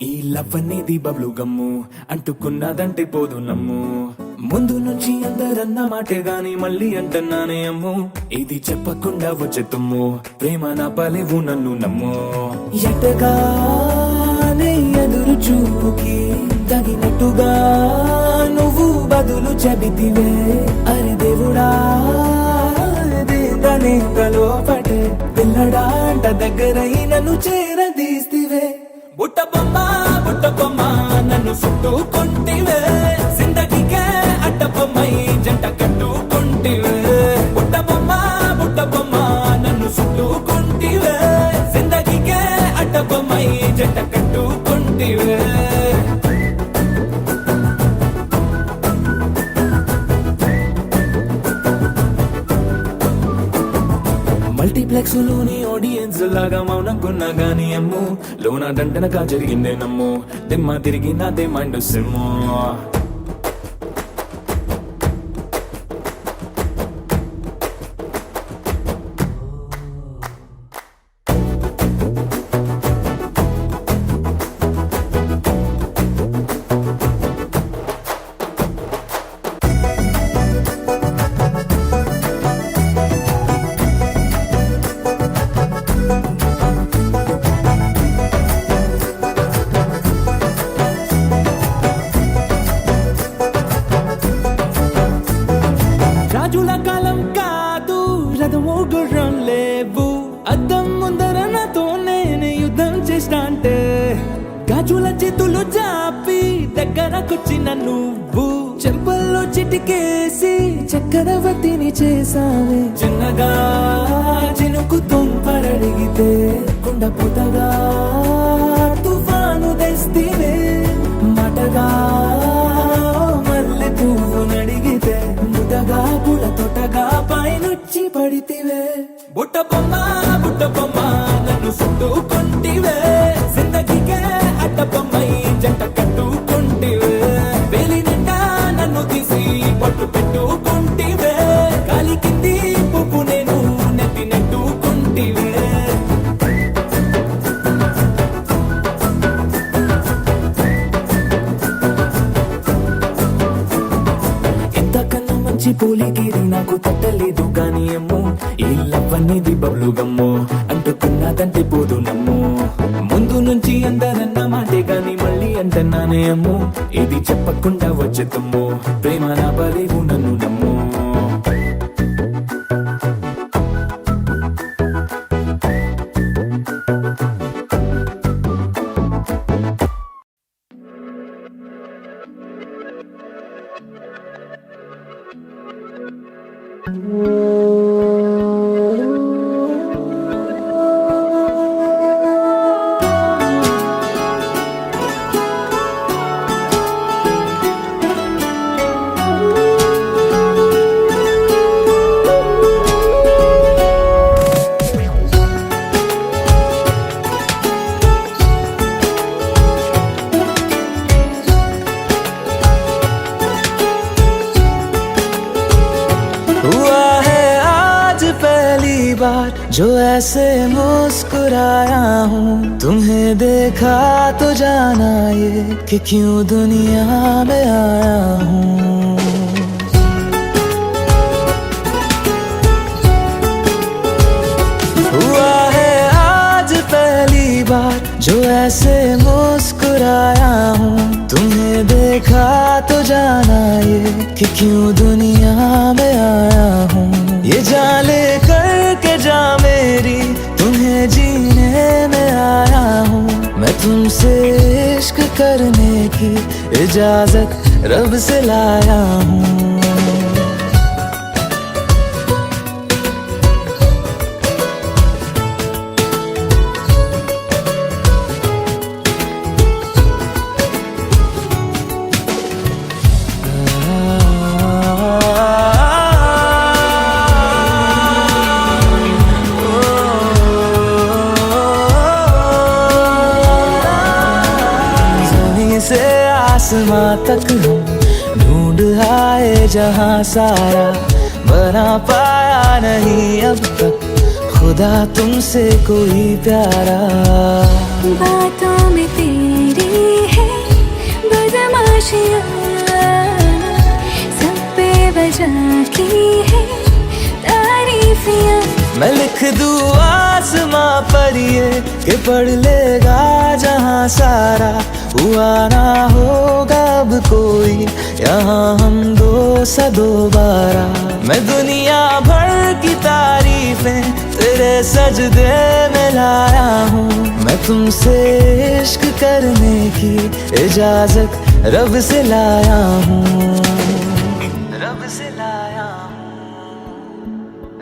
ఈ లవ్ అనేది బబ్లు గమ్ము అంటుకున్నదంటే పోదు నమ్ము. ముందు నుంచి అందరన్న మాటే గాని మళ్ళీ అంటున్నానే అమ్ము, ఇది చెప్పకుండా వచ్చే తుమ్ము ప్రేమ నా పలేవు నన్ను నమ్ము. ఎటగానే ఎదురు చూపుకి తగినట్టుగా నువ్వు బదులు చెబితివే, అరే దేవుడా లోపటే పిల్లడాంట దగ్గరై నన్ను చేరదీస్తివే. బుట్ట బొమ్మ నన్ను చుట్టుకుంటివే, జిందగీకే అడ్డ బొమ్మై జంట కట్టుకుంటివే. బుట్ట బొమ్మ నన్ను చుట్టుకుంటివే, జిందగీకే అడ్డ బొమ్మై జంట కట్టుకుంటివే. మల్టీప్లెక్స్ లోని ఆడియన్స్ లాగా మౌనంకున్నా గానీ అమ్ము, లోన దండనగా జరిగిందే నమ్ము, దిమ్మ తిరిగి నాదే మైండ్ సిమ్ము. రాజుల కాలం కాదు, రథము గుర్రం లేవు, అద్దం ముందర నాతో నేను యుద్ధం చేస్తా అంటే, గాజుల చేతులు జాపి దగ్గరకొచ్చిన నువ్వు చెంపల్లో చిటికేసి చక్రవర్తిని చేసావే. చిన్నగా చినుకు తుంపరడిగితే కుండ పుతగా తుఫాను తెస్తివే, మాటగా మల్లె పువ్వు నడిగితే ముదగా పుల తొటగా పైనుచ్చి పడితివే. బుట్ట బొమ్మ నన్ను చుట్టుకుంటివే, జిందగీకే అడ్డ బొమ్మై జంట కట్టుకుంటివే. వేలి నిండా నన్ను తీసి పట్టు పెట్టుకుంటివే, గాలి కింది పువ్వు నేను నెత్తి నెట్టుకుంటివే. పోలికేది నాకు తట్టలేదు గాని అమ్మో, ఈ లవ్ అనేది బబ్లు గమ్ము అంటుకున్నదంటే పోదు నమ్ము. ముందు నుంచి అందరన్న మాటే గాని మళ్ళీ అంటున్నానే అమ్ము, ఇది చెప్పకుండా వచ్చే తుమ్ము ప్రేమ నా బలేవు నన్ను నమ్ము. हुआ है आज पहली बार जो ऐसे मुस्कुराया हूँ, तुम्हें देखा तो जाना ये कि क्यों दुनिया में आया हूँ। हुआ है आज पहली बार जो ऐसे मुस्कुराया हूँ, तुम्हें देखा तो जाना ये कि क्यों दुनिया में आया हूँ। ये जान ले करके जा मेरी, तुम्हें जीने में आया हूँ। मैं तुमसे इश्क करने की इजाजत रब से लाया हूँ। से आसमां तक हम ढूंढ आए जहां सारा, बना पाया नहीं अब तक खुदा तुमसे कोई प्यारा। बातों में तेरी है बदमाशियाँ, सब पे बजा की है तारीफियाँ। मैं लिख दूँ आसमां पर ये कि पढ़ लेगा जहां सारा, हुआ ना होगा अब कोई यहाँ हम दो सा दोबारा। मैं दुनिया भर की तारीफें तेरे सजदे में लाया हूँ। मैं तुमसे इश्क करने की इजाजत रब से लाया हूँ। रब से लाया हूँ,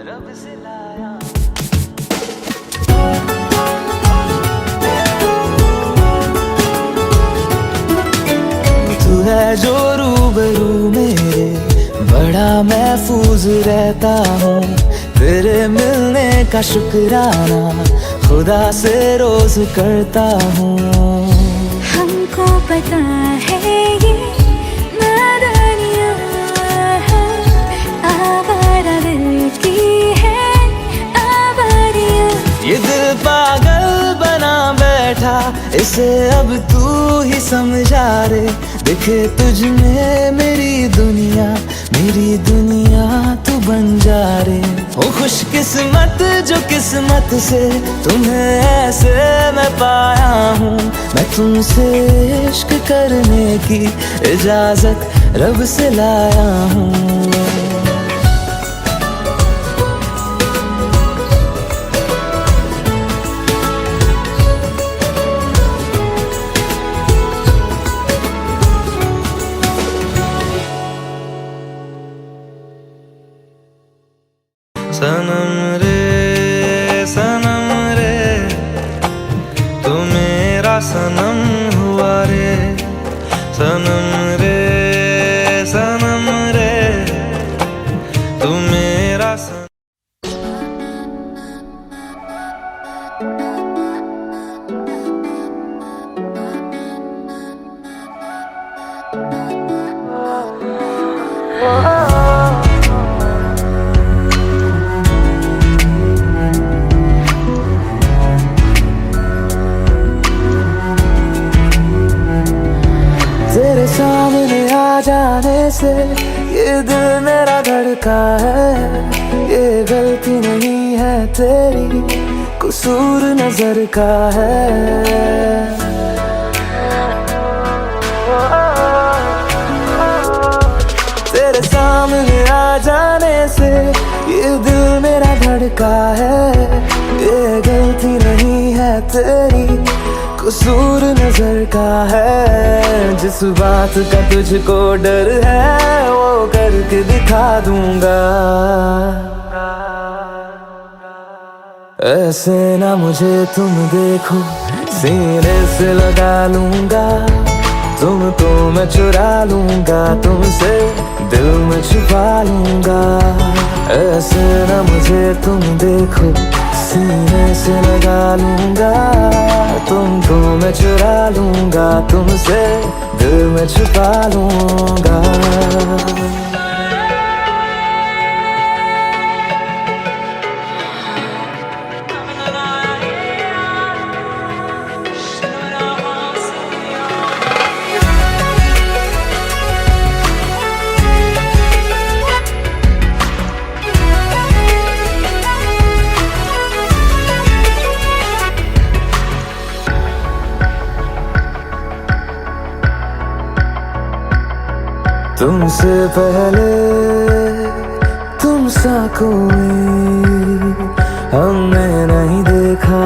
रब से लाया हूँ। तू है जो रूबरू मेरे, बड़ा महफूज रहता हूँ। तेरे मिलने का शुक्राना खुदा से रोज करता हूँ। हमको पता है ये नादानियाँ आवारा दिल की है आवारियाँ। ये दिल पागल बना बैठा, इसे अब तू ही समझा रे। दिखे तुझ में मेरी दुनिया तू बन जा रे। हो खुशकिस्मत जो किस्मत से तुम्हें ऐसे मैं पाया हूँ। मैं तुमसे इश्क करने की इजाजत रब से लाया हूँ। सनम रे तू मेरा सनम हुआ रे। सनम रे तू मेरा सनम। तेरे सामने आ जाने से ये दिल मेरा धड़का है। ये गलती नहीं है तेरी, कसूर नजर का है। तेरे सामने आ जाने से ये दिल मेरा धड़का है। ये गलती नहीं है तेरी, कसूर नजर का है। जिस बात का तुझको डर है वो करके दिखा दूंगा। ऐसे ना मुझे तुम देखो, सीने से लगा लूंगा। तुमको मैं चुरा लूंगा, तुमसे दिल में छुपा लूंगा। ऐसे ना मुझे तुम देखो, सीने से लगा लूंगा। तुमको मैं चुरा लूंगा, तुमसे दिल में छुपा लूंगा। तुमसे पहले तुम सा कोई हमने नहीं देखा,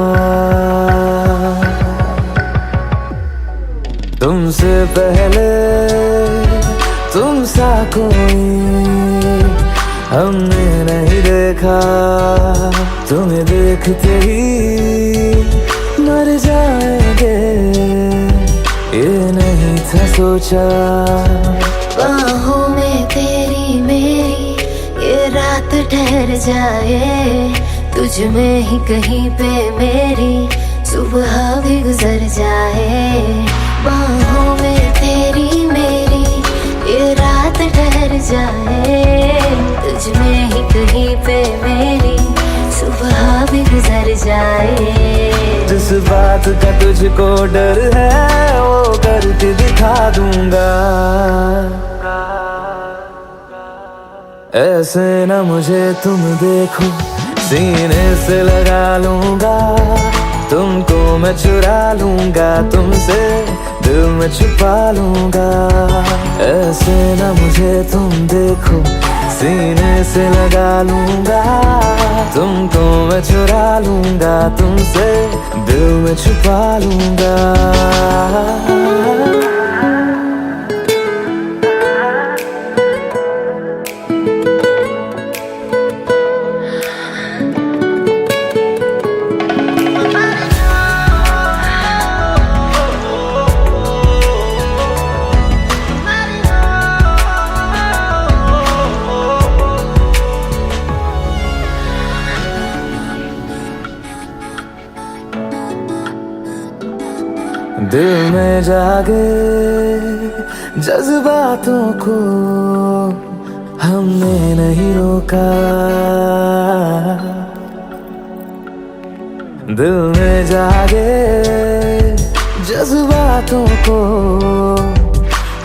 तुमसे पहले तुम सा कोई हमने नहीं देखा। तुम्हें देखते ही मर जाएंगे, ये नहीं था सोचा। बाहों में तेरी मेरी ये रात ठहर जाए, तुझ में ही कहीं पे मेरी सुबह भी गुजर जाए। बाहों में तेरी मेरी ये रात ठहर जाए, तुझ में ही कहीं पे मेरी सुबह भी गुजर जाए। जिस बात का तुझको डर है वो करके दिखा दूंगा। ऐसे न मुझे तुम देखो, सीने से लगा लूंगा, तुमको मैं चुरा लूंगा, तुमसे दिल में छुपा लूंगा। ऐसे न मुझे तुम देखो, सीने से लगा लूंगा, तुमको मैं चुरा लूंगा, तुमसे दिल में छुपा लूंगा। दिल में जागे जज्बातों को हमने नहीं रोका, दिल में जागे जज्बातों को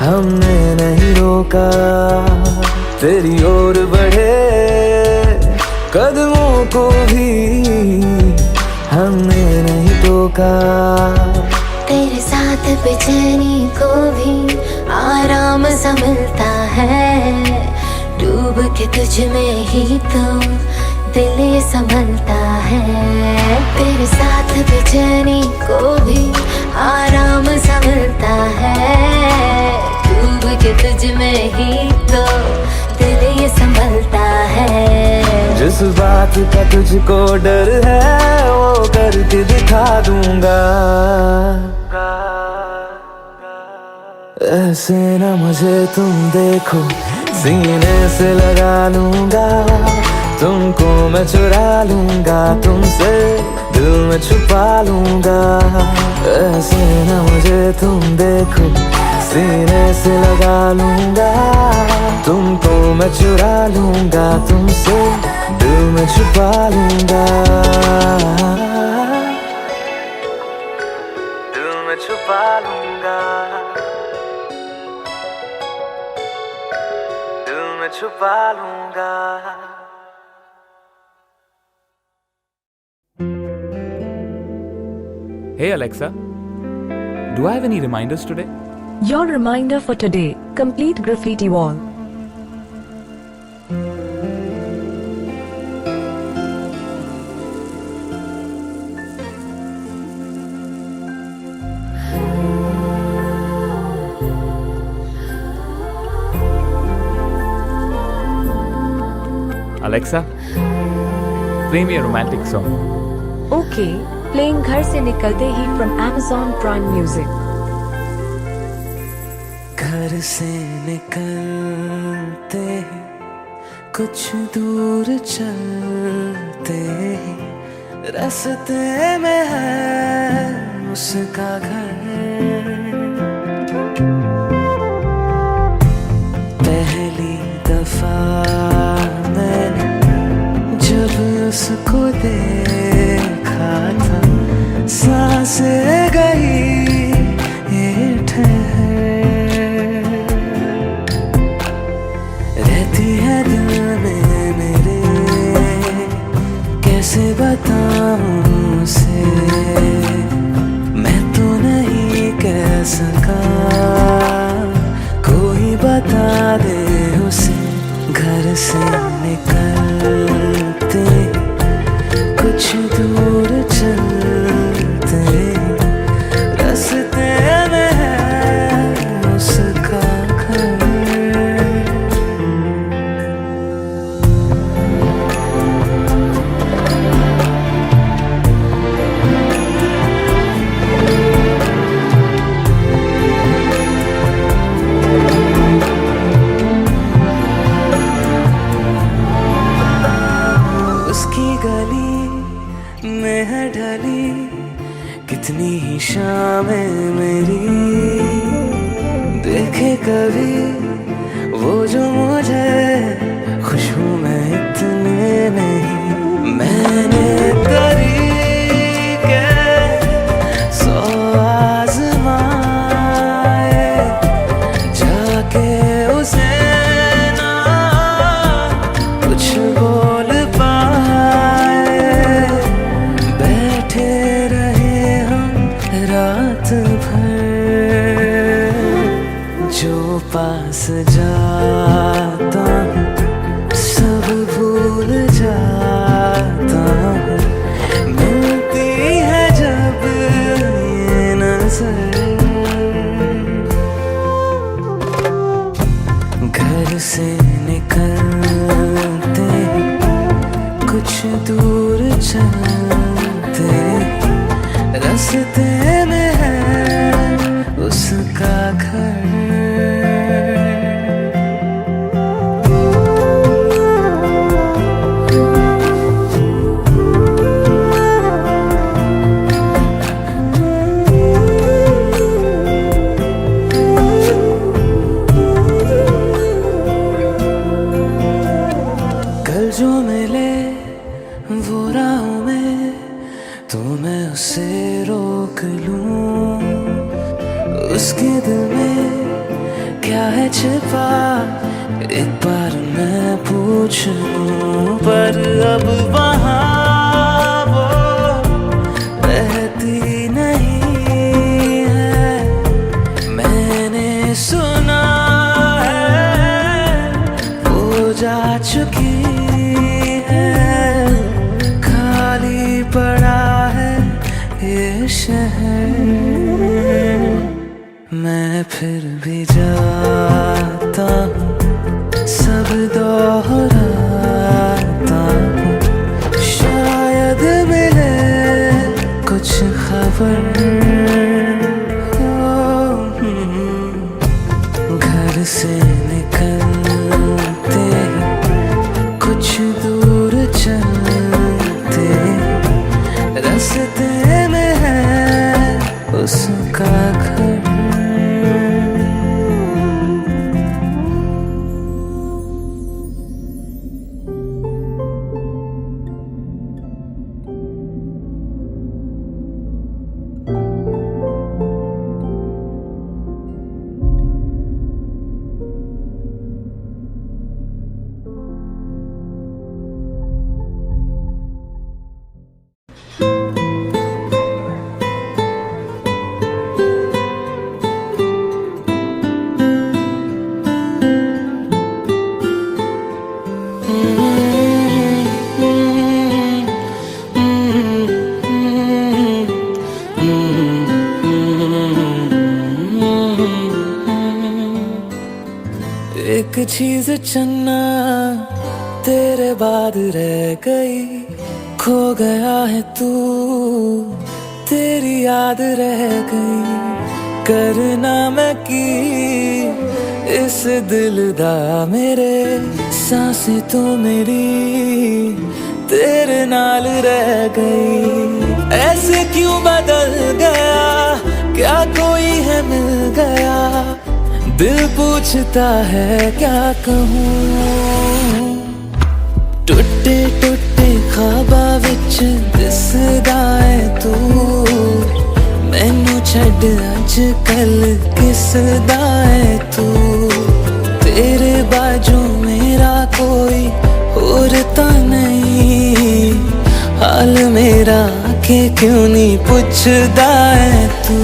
हमने नहीं रोका। तेरी ओर बढ़े कदमों को भी हमने नहीं टोका। तेरे साथ बेचैनी को भी आराम सा मिलता है, डूब के तुझ में ही तो दिल ये संभलता है। तेरे साथ बेचैनी को भी आराम सा मिलता है, डूब के तुझ में ही तो दिल ये संभलता है। जिस बात का तुझको डर है वो करके दिखा दूंगा। ऐसे न मुझे तुम देखो, सीने से लगा लूंगा, तुमको मैं चुरा लूंगा, तुमसे दिल में छुपा लूंगा। ऐसे न मुझे तुम देखो, सीने से लगा लूंगा, तुमको मैं चुरा लूंगा, तुमसे दिल में छुपा लूंगा, दिल में छुपा लूंगा, दिल में छुपा लूंगा। Hey Alexa, do I have any reminders today? Your reminder for today: complete graffiti wall. Alexa, play me a romantic song. Okay, playing घर से निकलते ही from Amazon Prime Music. घर से निकलते ही कुछ दूर चलते ही रास्ते में है उसका घर। पहली दफा मैंने जब उसको देखा था, सांसें गई ये ठहर, रहती है दिल में मेरे, कैसे बताऊं उसे, मैं तो नहीं कह गली में है ढली कितनी ही शामें मेरी, देखे कभी वो जो मुझे खुशबू में इतने नहीं। मैंने तरीके सौ आज़माए जाके उसे ना कुछ बोल पाए, बैठे रहे हम रात भर, जो पास जाता हूँ सब भूल जाता हूँ, मिलती है जब ये नजर। घर से निकलते कुछ दूर चलते, रास्ते में है उसका घर। कल जो मिले वो राहों में तो मैं उसे रोक लूं, उसके दिल में क्या है छिपा एक बार मैं पूछ लूं। पर अब वहाँ वो रहती नहीं है, मैंने सुना है वो जा चुकी है, खाली पड़ा है ये शहर। मैं फिर भी जाता हूँ सब दोहराता हूँ, शायद मिले कुछ खबर। घर से निकलते कुछ दूर चलते, रास्ते में है उसका घर। एक चीज चन्ना तेरे बाद रह गई, खो गया है तू तेरी याद रह गई, करना मैं की इस दिल दा मेरे, सांसें तो मेरी तेरे नाल रह गई। ऐसे क्यों बदल गया, क्या कोई है मिल गया, दिल पूछता है क्या कहूँ। टुटे टुटे ख्वाबा विच दिसदा है तू, मैनू छड़ अज कल किसदा है तू। तेरे बाजू मेरा कोई और तो नहीं, हाल मेरा के क्यों नहीं पूछदा है तू।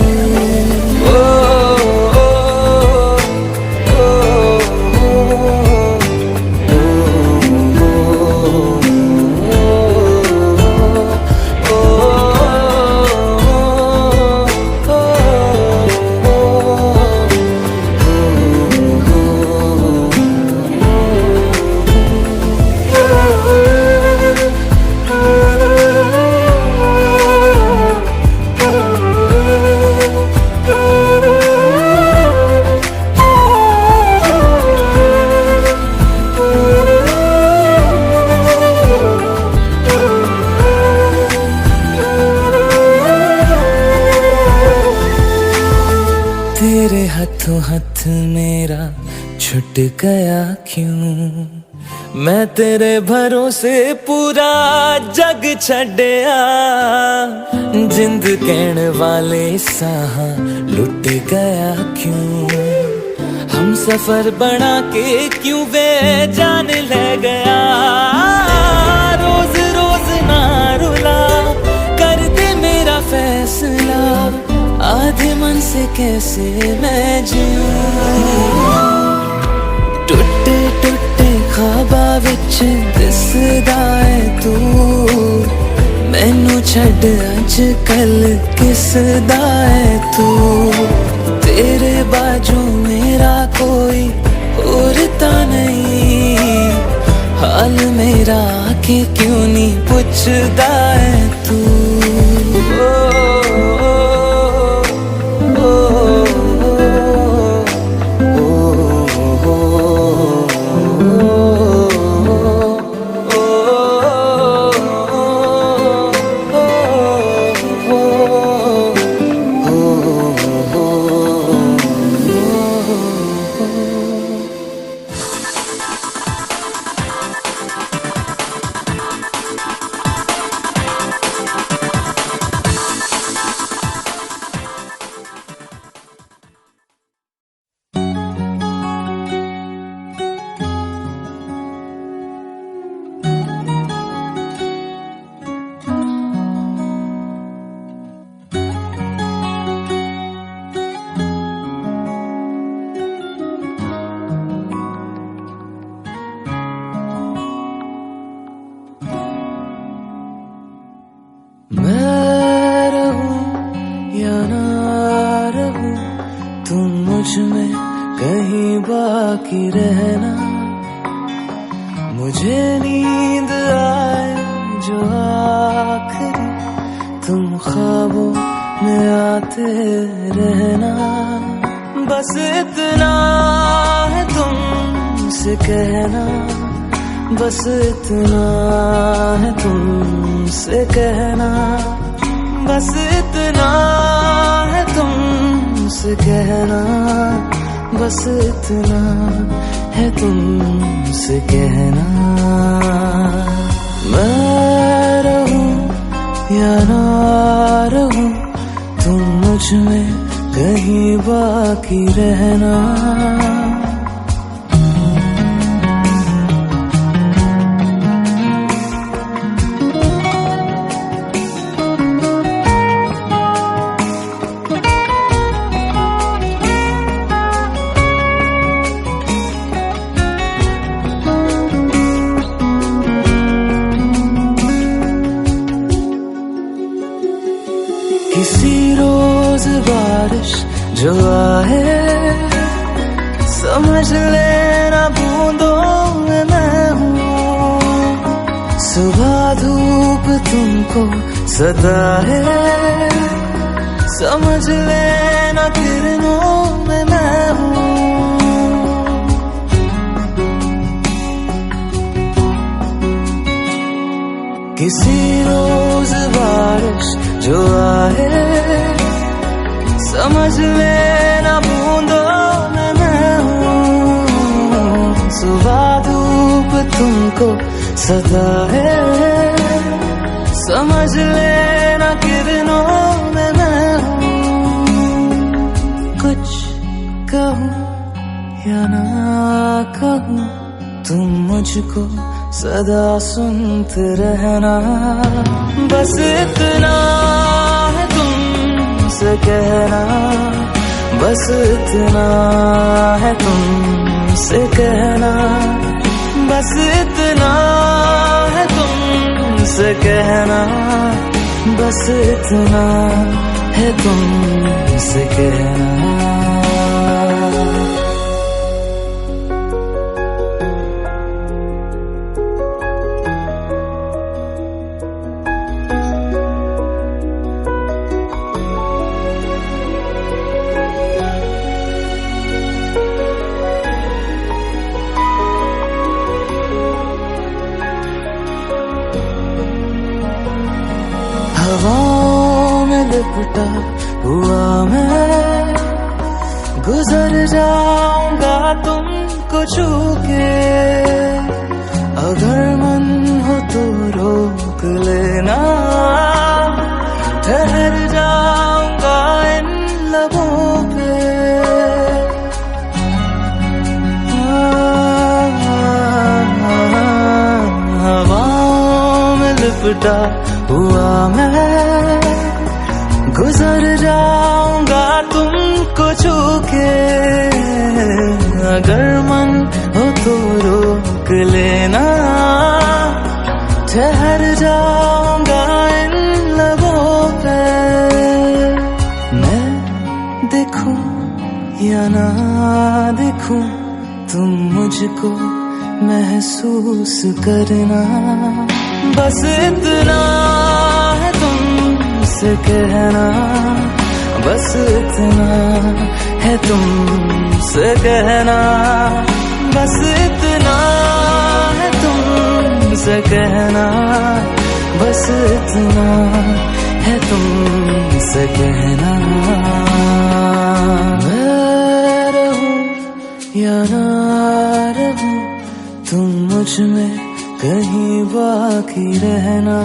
छुट गया क्यों, मैं तेरे भरोसे पूरा जग छड़िया, जिंद कहने वाले साहा लुट गया क्यों, हम सफर बना के क्यों वे जान ले गया, रोज रोज ना रुला कर दे मेरा फैसला, आधे मन से कैसे मैं जीऊं, टुटे टुटे ख्वाबा विच दिसदा है तू, मैनू छड्ड अज कल किसदा है तू, तेरे बाजू मेरा कोई और ता नहीं, हाल मेरा आके क्यों नहीं पुछदा है तू, मैं रहूं या ना रहूं, तुम मुझ में कहीं बाकी रहना, मुझे नींद आए जो आखिरी, तुम ख्वाबों में आते रहना, बस इतना है तुमसे कहना, बस इतना है तुमसे कहना, बस इतना है तुमसे कहना, बस इतना है तुमसे कहना, मैं रहूं या ना रहूं, तुम मुझ में कहीं बाकी रहना, किसी रोज बारिश जो आए, समझ लेना बूंदों में मैं हूँ, सुबह धूप तुमको सदा है, समझ लेना किरणों में मैं हूँ, किसी रोज बारिश जो आए, समझ लेना बूंदों में मैं हूँ, सुबह धूप तुमको सदा है, समझ लेना किरणों में मैं हूँ, कुछ कहूँ या ना कहूँ, तुम मुझको सदा सुनते रहना, बस इतना है तुमसे कहना, बस इतना है तुमसे कहना, बस इतना है तुमसे कहना, बस इतना है तुमसे कहना। हवाओं में लिपटा हुआ मैं गुजर जाऊंगा तुम तुमको छू के, अगर मन हो तो रोक लेना, ठहर जाऊंगा इन लबों पे। हवाओं में लिपटा हुआ मैं गुजर जाऊंगा तुमको छू के, अगर मन हो तो रोक लेना, ठहर जाऊंगा इन लबों पे। मैं देखूं या ना देखूं, तुम मुझको महसूस करना, बस इतना है तुमसे कहना, बस इतना है तुमसे कहना, बस इतना है तुमसे कहना, बस इतना है तुमसे कहना। मैं रहूं या ना रहूं, तुम मुझ में कहीं बाकी रहना।